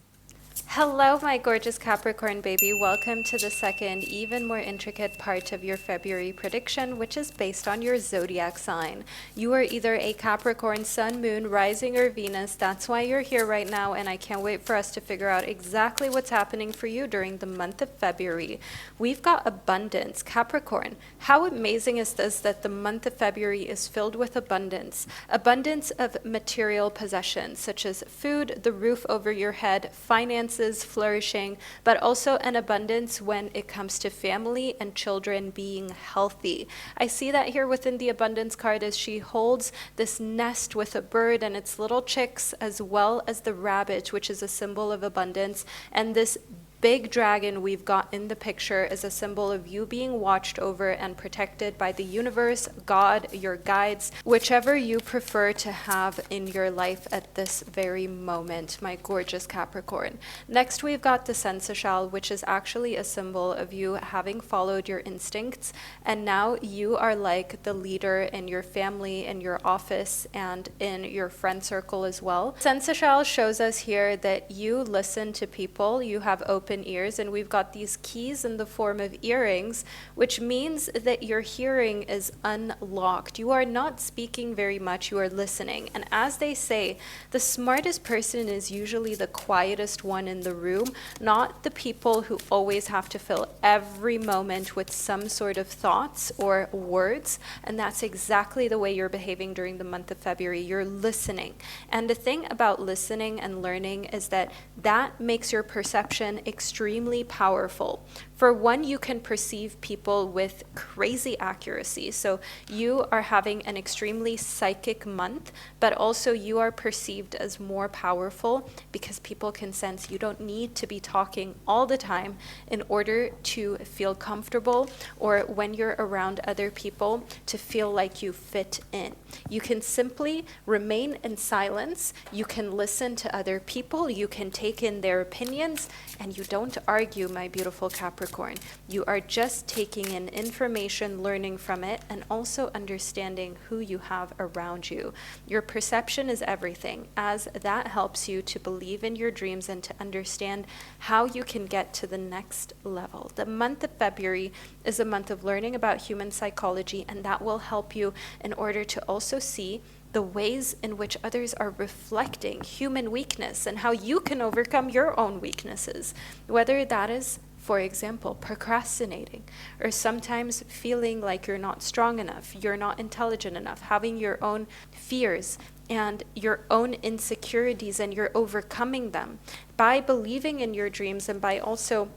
Hello, my gorgeous Capricorn baby. Welcome to the second, even more intricate part of your February prediction, which is based on your zodiac sign. You are either a Capricorn sun, moon, rising, or Venus. That's why you're here right now, and I can't wait for us to figure out exactly what's happening for you during the month of February. We've got abundance. Capricorn, how amazing is this that the month of February is filled with abundance? Abundance of material possessions, such as food, the roof over your head, finances, flourishing, but also an abundance when it comes to family and children being healthy. I see that here within the abundance card, as she holds this nest with a bird and its little chicks, as well as the rabbit, which is a symbol of abundance, and this big dragon we've got in the picture is a symbol of you being watched over and protected by the universe, God, your guides, whichever you prefer to have in your life at this very moment, my gorgeous Capricorn. Next, we've got the seneschal, which is actually a symbol of you having followed your instincts, and now you are like the leader in your family, in your office, and in your friend circle as well. Seneschal shows us here that you listen to people, you have open ears, and we've got these keys in the form of earrings, which means that your hearing is unlocked. You are not speaking very much, you are listening. And as they say, the smartest person is usually the quietest one in the room, not the people who always have to fill every moment with some sort of thoughts or words. And that's exactly the way you're behaving during the month of February. You're listening. And the thing about listening and learning is that makes your perception extremely powerful. For one, you can perceive people with crazy accuracy. So you are having an extremely psychic month, but also you are perceived as more powerful because people can sense you don't need to be talking all the time in order to feel comfortable, or when you're around other people to feel like you fit in. You can simply remain in silence. You can listen to other people. You can take in their opinions, and you don't argue, my beautiful Capricorn. Capricorn. You are just taking in information, learning from it, and also understanding who you have around you. Your perception is everything, as that helps you to believe in your dreams and to understand how you can get to the next level. The month of February is a month of learning about human psychology, and that will help you in order to also see the ways in which others are reflecting human weakness and how you can overcome your own weaknesses, whether that is, for example, procrastinating, or sometimes feeling like you're not strong enough, you're not intelligent enough, having your own fears and your own insecurities, and you're overcoming them by believing in your dreams and by also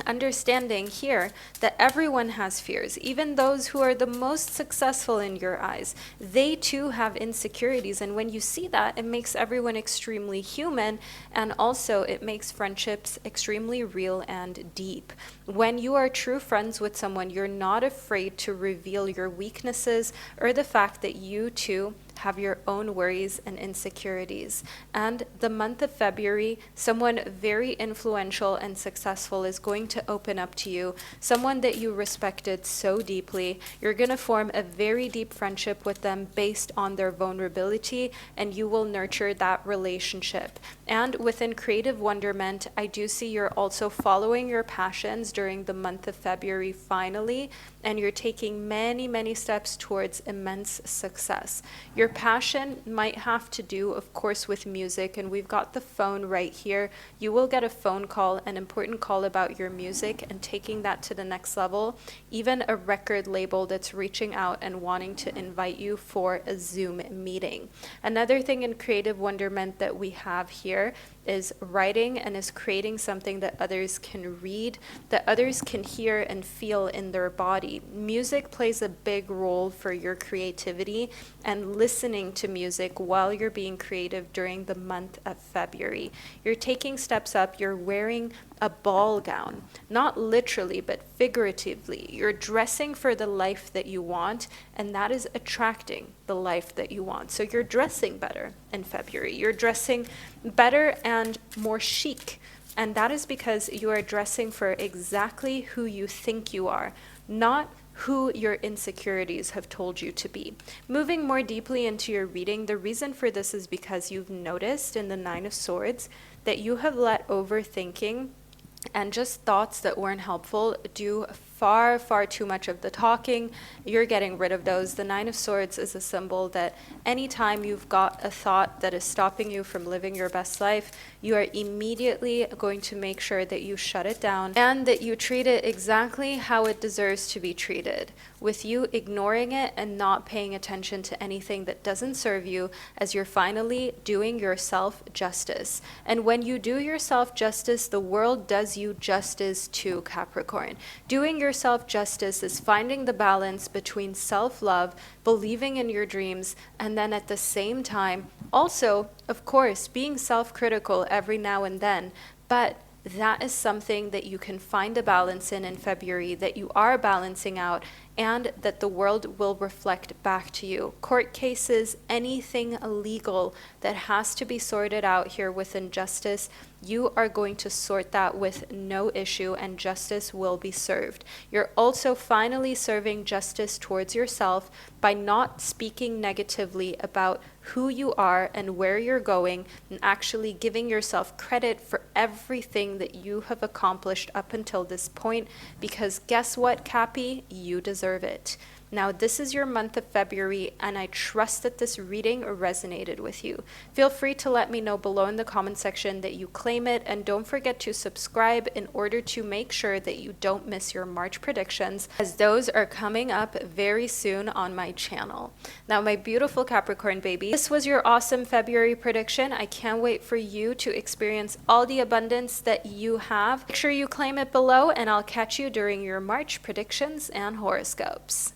understanding here that everyone has fears, even those who are the most successful in your eyes. They too have insecurities, and when you see that, it makes everyone extremely human, and also it makes friendships extremely real and deep. When you are true friends with someone, you're not afraid to reveal your weaknesses or the fact that you too have your own worries and insecurities. And the month of February, someone very influential and successful is going to open up to you, someone that you respected so deeply. You're going to form a very deep friendship with them based on their vulnerability, and you will nurture that relationship. And within creative wonderment, I do see you're also following your passions during the month of February finally, and you're taking many, many steps towards immense success. Your passion might have to do, of course, with music, and we've got the phone right here. You will get a phone call, an important call about your music and taking that to the next level, even a record label that's reaching out and wanting to invite you for a Zoom meeting. Another thing in creative wonderment that we have here is writing and is creating something that others can read, that others can hear and feel in their body. Music plays a big role for your creativity and listening to music while you're being creative during the month of February. You're taking steps up, you're wearing a ball gown, not literally, but figuratively. You're dressing for the life that you want, and that is attracting the life that you want. So you're dressing better in February. You're dressing better and more chic. And that is because you are dressing for exactly who you think you are, not who your insecurities have told you to be. Moving more deeply into your reading, the reason for this is because you've noticed in the Nine of Swords that you have let overthinking and just thoughts that weren't helpful do far, far too much of the talking. You're getting rid of those. The Nine of Swords is a symbol that anytime you've got a thought that is stopping you from living your best life, you are immediately going to make sure that you shut it down and that you treat it exactly how it deserves to be treated, with you ignoring it and not paying attention to anything that doesn't serve you, as you're finally doing yourself justice. And when you do yourself justice, the world does you justice too, Capricorn. Doing yourself justice is finding the balance between self-love, believing in your dreams, and then at the same time, also, of course, being self-critical every now and then, but that is something that you can find a balance in February, that you are balancing out, and that the world will reflect back to you. Court cases, anything illegal that has to be sorted out here within justice, you are going to sort that with no issue, and justice will be served. You're also finally serving justice towards yourself by not speaking negatively about who you are and where you're going, and actually giving yourself credit for everything that you have accomplished up until this point, because guess what, Cappy? You deserve it. Now, this is your month of February, and I trust that this reading resonated with you. Feel free to let me know below in the comment section that you claim it, and don't forget to subscribe in order to make sure that you don't miss your March predictions, as those are coming up very soon on my channel. Now, my beautiful Capricorn baby, this was your awesome February prediction. I can't wait for you to experience all the abundance that you have. Make sure you claim it below, and I'll catch you during your March predictions and horoscopes.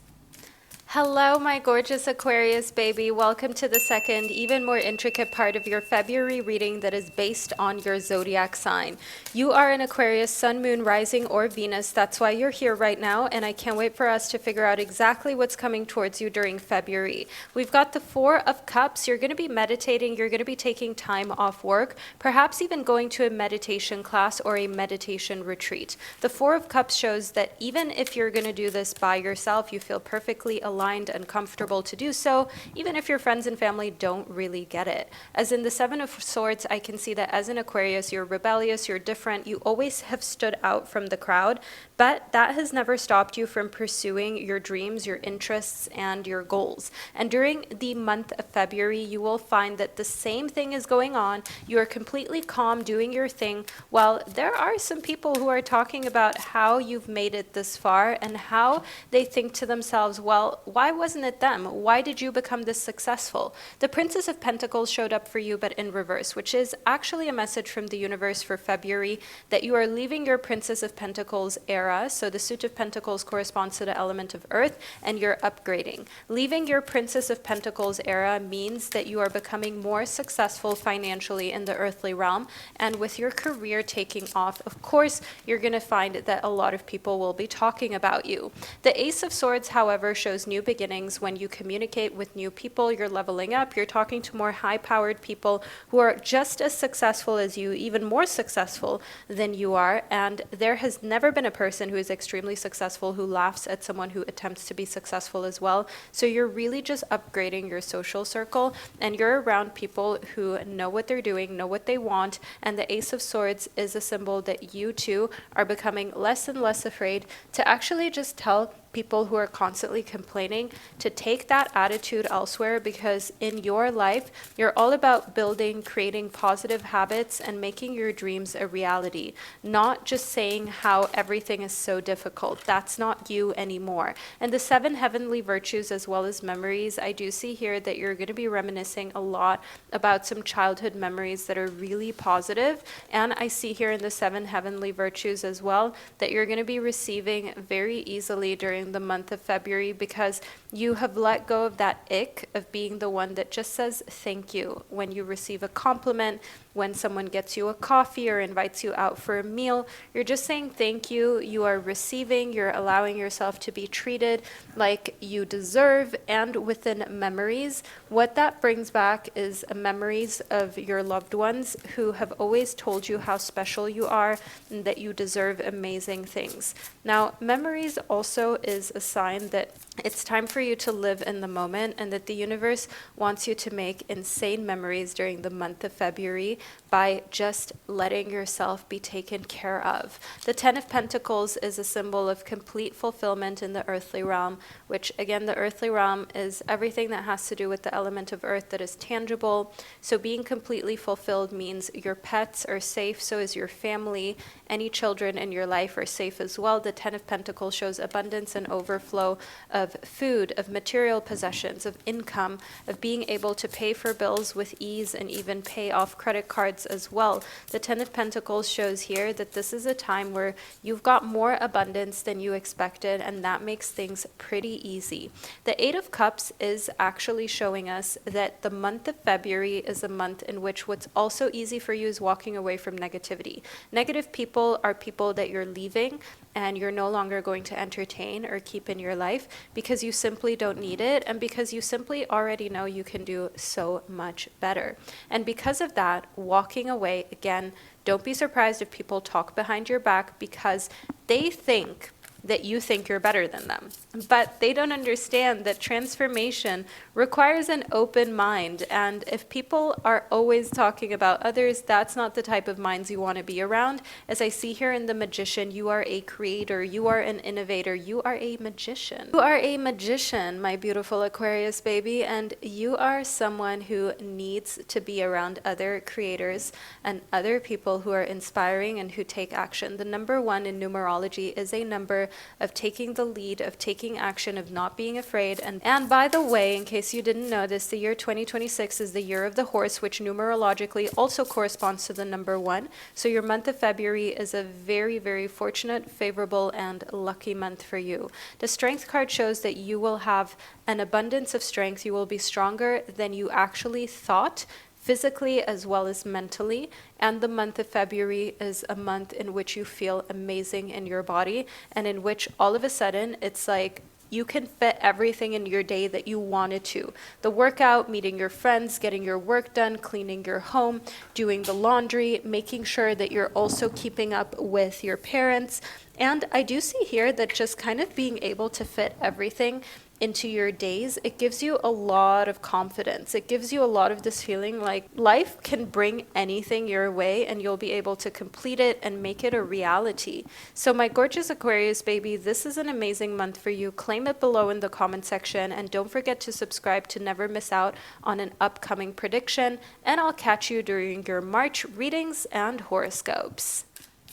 Hello, my gorgeous Aquarius baby. Welcome to the second, even more intricate part of your February reading that is based on your zodiac sign. You are an Aquarius, Sun, Moon, Rising, or Venus. That's why you're here right now, and I can't wait for us to figure out exactly what's coming towards you during February. We've got the Four of Cups. You're going to be meditating. You're going to be taking time off work, perhaps even going to a meditation class or a meditation retreat. The Four of Cups shows that even if you're going to do this by yourself, you feel perfectly aligned and comfortable to do so, even if your friends and family don't really get it. As in the Seven of Swords, I can see that as an Aquarius, you're rebellious, you're different, you always have stood out from the crowd, but that has never stopped you from pursuing your dreams, your interests, and your goals. And during the month of February, you will find that the same thing is going on. You are completely calm, doing your thing, while there are some people who are talking about how you've made it this far and how they think to themselves, well, why wasn't it them? Why did you become this successful? The Princess of Pentacles showed up for you, but in reverse, which is actually a message from the universe for February that you are leaving your Princess of Pentacles era. So the Suit of Pentacles corresponds to the element of earth, and you're upgrading. Leaving your Princess of Pentacles era means that you are becoming more successful financially in the earthly realm, and with your career taking off, of course, you're going to find that a lot of people will be talking about you. The Ace of Swords, however, shows new beginnings. When you communicate with new people, you're leveling up, you're talking to more high-powered people who are just as successful as you, even more successful than you are, and there has never been a person who is extremely successful who laughs at someone who attempts to be successful as well. So you're really just upgrading your social circle, and you're around people who know what they're doing, know what they want, and the Ace of Swords is a symbol that you too are becoming less and less afraid to actually just tell people who are constantly complaining to take that attitude elsewhere, because in your life, you're all about building, creating positive habits and making your dreams a reality, not just saying how everything is so difficult. That's not you anymore. And the seven heavenly virtues as well as memories, I do see here that you're going to be reminiscing a lot about some childhood memories that are really positive. And I see here in the seven heavenly virtues as well that you're going to be receiving very easily during the month of February, because you have let go of that ick of being the one that just says thank you when you receive a compliment, when someone gets you a coffee or invites you out for a meal. You're just saying thank you. You are receiving, you're allowing yourself to be treated like you deserve. And within memories, what that brings back is memories of your loved ones who have always told you how special you are and that you deserve amazing things. Now, memories also is a sign that it's time for you to live in the moment, and that the universe wants you to make insane memories during the month of February by just letting yourself be taken care of. The Ten of Pentacles is a symbol of complete fulfillment in the earthly realm, which again, the earthly realm is everything that has to do with the element of earth that is tangible. So being completely fulfilled means your pets are safe, so is your family. Any children in your life are safe as well. The Ten of Pentacles shows abundance and overflow of food, of material possessions, of income, of being able to pay for bills with ease and even pay off credit cards as well. The Ten of Pentacles shows here that this is a time where you've got more abundance than you expected, and that makes things pretty easy. The Eight of Cups is actually showing us that the month of February is a month in which what's also easy for you is walking away from negativity. Negative people are people that you're leaving and you're no longer going to entertain or keep in your life, because you simply don't need it, and because you simply already know you can do so much better. And because of that, walking away, again, don't be surprised if people talk behind your back, because they think that you think you're better than them. But they don't understand that transformation requires an open mind. And if people are always talking about others, that's not the type of minds you want to be around. As I see here in the Magician, you are a creator, you are an innovator, you are a magician. You are a magician, my beautiful Aquarius baby, and you are someone who needs to be around other creators and other people who are inspiring and who take action. The number one in numerology is a number year of taking the lead, of taking action, of not being afraid. And by the way, in case you didn't know this, the year 2026 is the year of the horse, which numerologically also corresponds to the number 1. So your month of February is a very, very fortunate, favorable, and lucky month for you. The strength card shows that you will have an abundance of strength. You will be stronger than you actually thought, physically as well as mentally. And the month of February is a month in which you feel amazing in your body, and in which all of a sudden it's like you can fit everything in your day that you wanted to. The workout, meeting your friends, getting your work done, cleaning your home, doing the laundry, making sure that you're also keeping up with your parents. And I do see here that just kind of being able to fit everything into your days, it gives you a lot of confidence. It gives you a lot of this feeling like life can bring anything your way and you'll be able to complete it and make it a reality. So my gorgeous Aquarius baby, this is an amazing month for you. Claim it below in the comment section, and don't forget to subscribe to never miss out on an upcoming prediction, and I'll catch you during your March readings and horoscopes.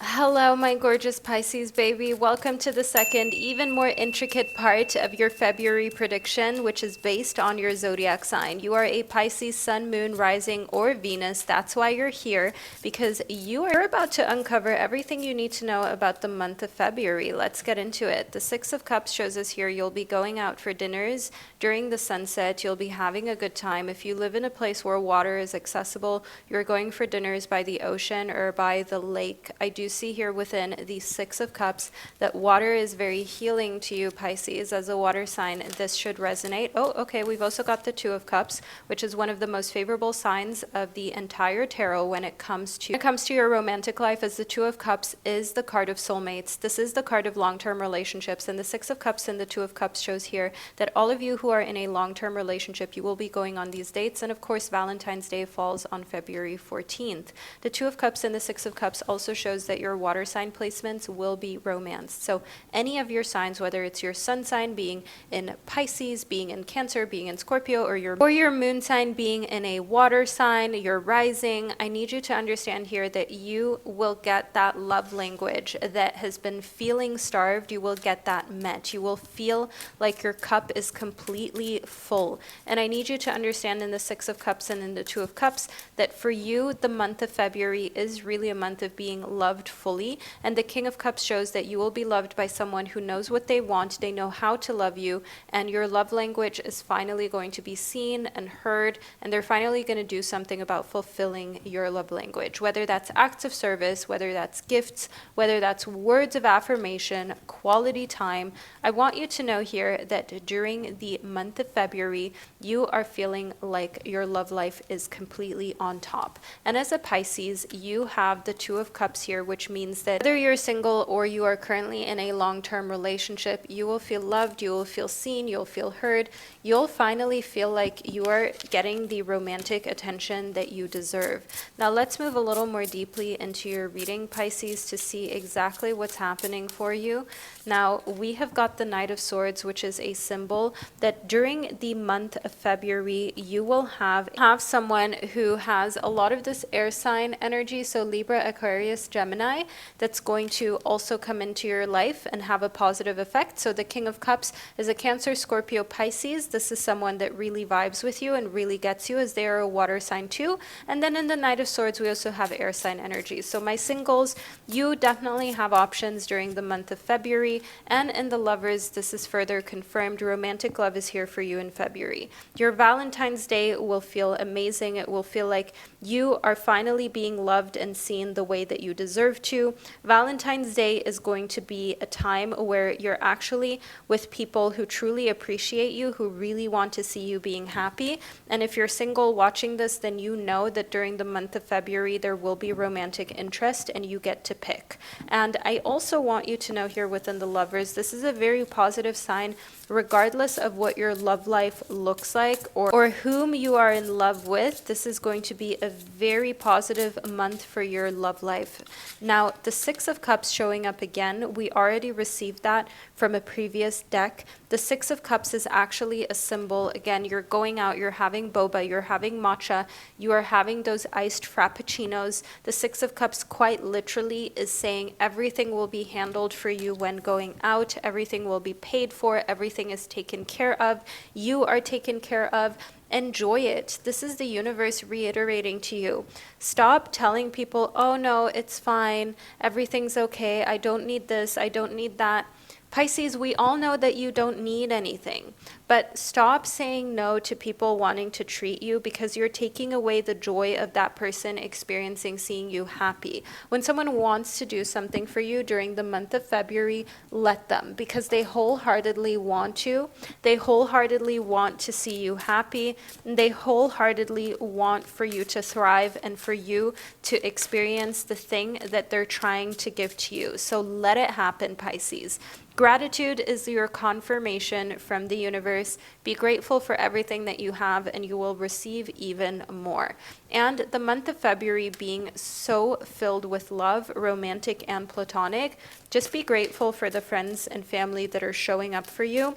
Hello, my gorgeous Pisces baby. Welcome to the second, even more intricate part of your February prediction, which is based on your zodiac sign. You are a Pisces sun, moon, rising, or Venus. That's why you're here, because you are about to uncover everything you need to know about the month of February. Let's get into it. The Six of Cups shows us here you'll be going out for dinners during the sunset. You'll be having a good time. If you live in a place where water is accessible, you're going for dinners by the ocean or by the lake. I do see here within the Six of Cups that water is very healing to you, Pisces. As a water sign, this should resonate. Oh, okay, we've also got the Two of Cups, which is one of the most favorable signs of the entire tarot when it comes to your romantic life, as the Two of Cups is the card of soulmates. This is the card of long-term relationships, and the Six of Cups and the Two of Cups shows here that all of you who are in a long-term relationship, you will be going on these dates, and of course Valentine's Day falls on February 14th. The Two of Cups and the Six of Cups also shows that your water sign placements will be romanced. So any of your signs, whether it's your sun sign being in Pisces, being in Cancer, being in Scorpio, or your moon sign being in a water sign, your rising, I need you to understand here that you will get that love language that has been feeling starved. You will get that met. You will feel like your cup is completely full. And I need you to understand in the Six of Cups and in the Two of Cups that for you, the month of February is really a month of being loved fully. And the King of Cups shows that you will be loved by someone who knows what they want, they know how to love you, and your love language is finally going to be seen and heard, and they're finally going to do something about fulfilling your love language, whether that's acts of service, whether that's gifts, whether that's words of affirmation, quality time. I want you to know here that during the month of February, you are feeling like your love life is completely on top. And as a Pisces, you have the Two of Cups here, which means that whether you're single or you are currently in a long-term relationship, you will feel loved, you will feel seen, you'll feel heard, you'll finally feel like you are getting the romantic attention that you deserve. Now let's move a little more deeply into your reading, Pisces, to see exactly what's happening for you. Now we have got the Knight of Swords, which is a symbol that during the month of February, you will have someone who has a lot of this air sign energy, so Libra, Aquarius, Gemini, that's going to also come into your life and have a positive effect. So the King of Cups is a Cancer, Scorpio, Pisces. This is someone that really vibes with you and really gets you, as they are a water sign too. And then in the Knight of Swords, we also have air sign energy. So my singles, you definitely have options during the month of February. And in the lovers, this is further confirmed. Romantic love is here for you in February. Your Valentine's Day will feel amazing. It will feel like you are finally being loved and seen the way that you deserve to. Valentine's Day is going to be a time where you're actually with people who truly appreciate you, who really want to see you being happy. And if you're single watching this, then you know that during the month of February, there will be romantic interest and you get to pick. And I also want you to know here within the lovers, this is a very positive sign, regardless of what your love life looks like or whom you are in love with. This is going to be a very positive month for your love life. Now, the Six of Cups showing up again, we already received that from a previous deck. The Six of Cups is actually a symbol. Again, you're going out, you're having boba, you're having matcha, you are having those iced frappuccinos. The Six of Cups quite literally is saying everything will be handled for you when going out, everything will be paid for, everything is taken care of, you are taken care of. Enjoy it. This is the universe reiterating to you. Stop telling people, oh no, it's fine, everything's okay, I don't need this, I don't need that. Pisces, we all know that you don't need anything, but stop saying no to people wanting to treat you because you're taking away the joy of that person experiencing seeing you happy. When someone wants to do something for you during the month of February, let them, because they wholeheartedly want you. They wholeheartedly want to see you happy. And they wholeheartedly want for you to thrive and for you to experience the thing that they're trying to give to you. So let it happen, Pisces. Gratitude is your confirmation from the universe. Be grateful for everything that you have and you will receive even more. And the month of February being so filled with love, romantic and platonic, just be grateful for the friends and family that are showing up for you.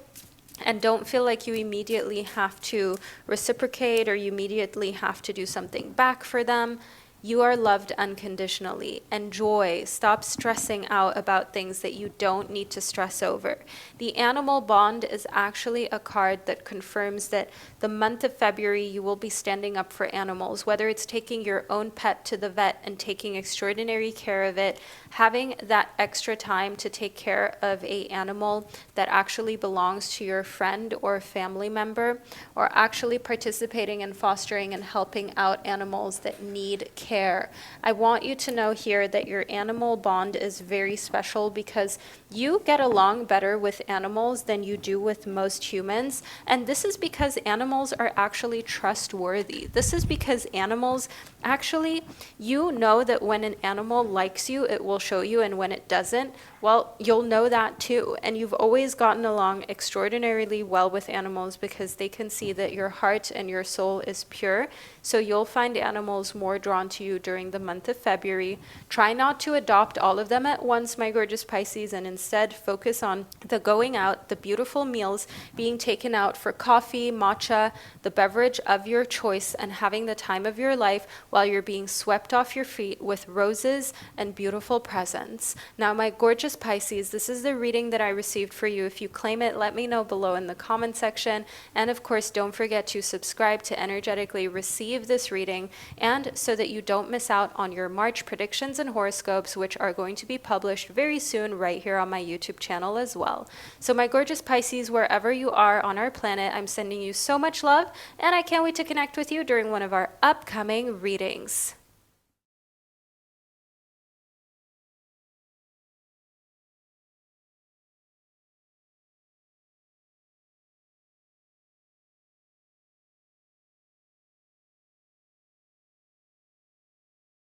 And don't feel like you immediately have to reciprocate or you immediately have to do something back for them. You are loved unconditionally. Enjoy. Stop stressing out about things that you don't need to stress over. The animal bond is actually a card that confirms that the month of February you will be standing up for animals, whether it's taking your own pet to the vet and taking extraordinary care of it, having that extra time to take care of an animal that actually belongs to your friend or family member, or actually participating in fostering and helping out animals that need care. I want you to know here that your animal bond is very special because you get along better with animals than you do with most humans. And this is because animals are actually trustworthy. This is because animals actually, you know that when an animal likes you, it will show you, and when it doesn't, well, you'll know that too. And you've always gotten along extraordinarily well with animals because they can see that your heart and your soul is pure. So you'll find animals more drawn to you during the month of February. Try not to adopt all of them at once, my gorgeous Pisces, and instead focus on the going out, the beautiful meals, being taken out for coffee, matcha, the beverage of your choice, and having the time of your life while you're being swept off your feet with roses and beautiful presents. Now, my gorgeous Pisces, this is the reading that I received for you. If you claim it, let me know below in the comment section. And of course, don't forget to subscribe to energetically receive this reading, and so that you don't miss out on your March predictions and horoscopes, which are going to be published very soon right here on my YouTube channel as well. So my gorgeous Pisces, wherever you are on our planet, I'm sending you so much love, and I can't wait to connect with you during one of our upcoming readings.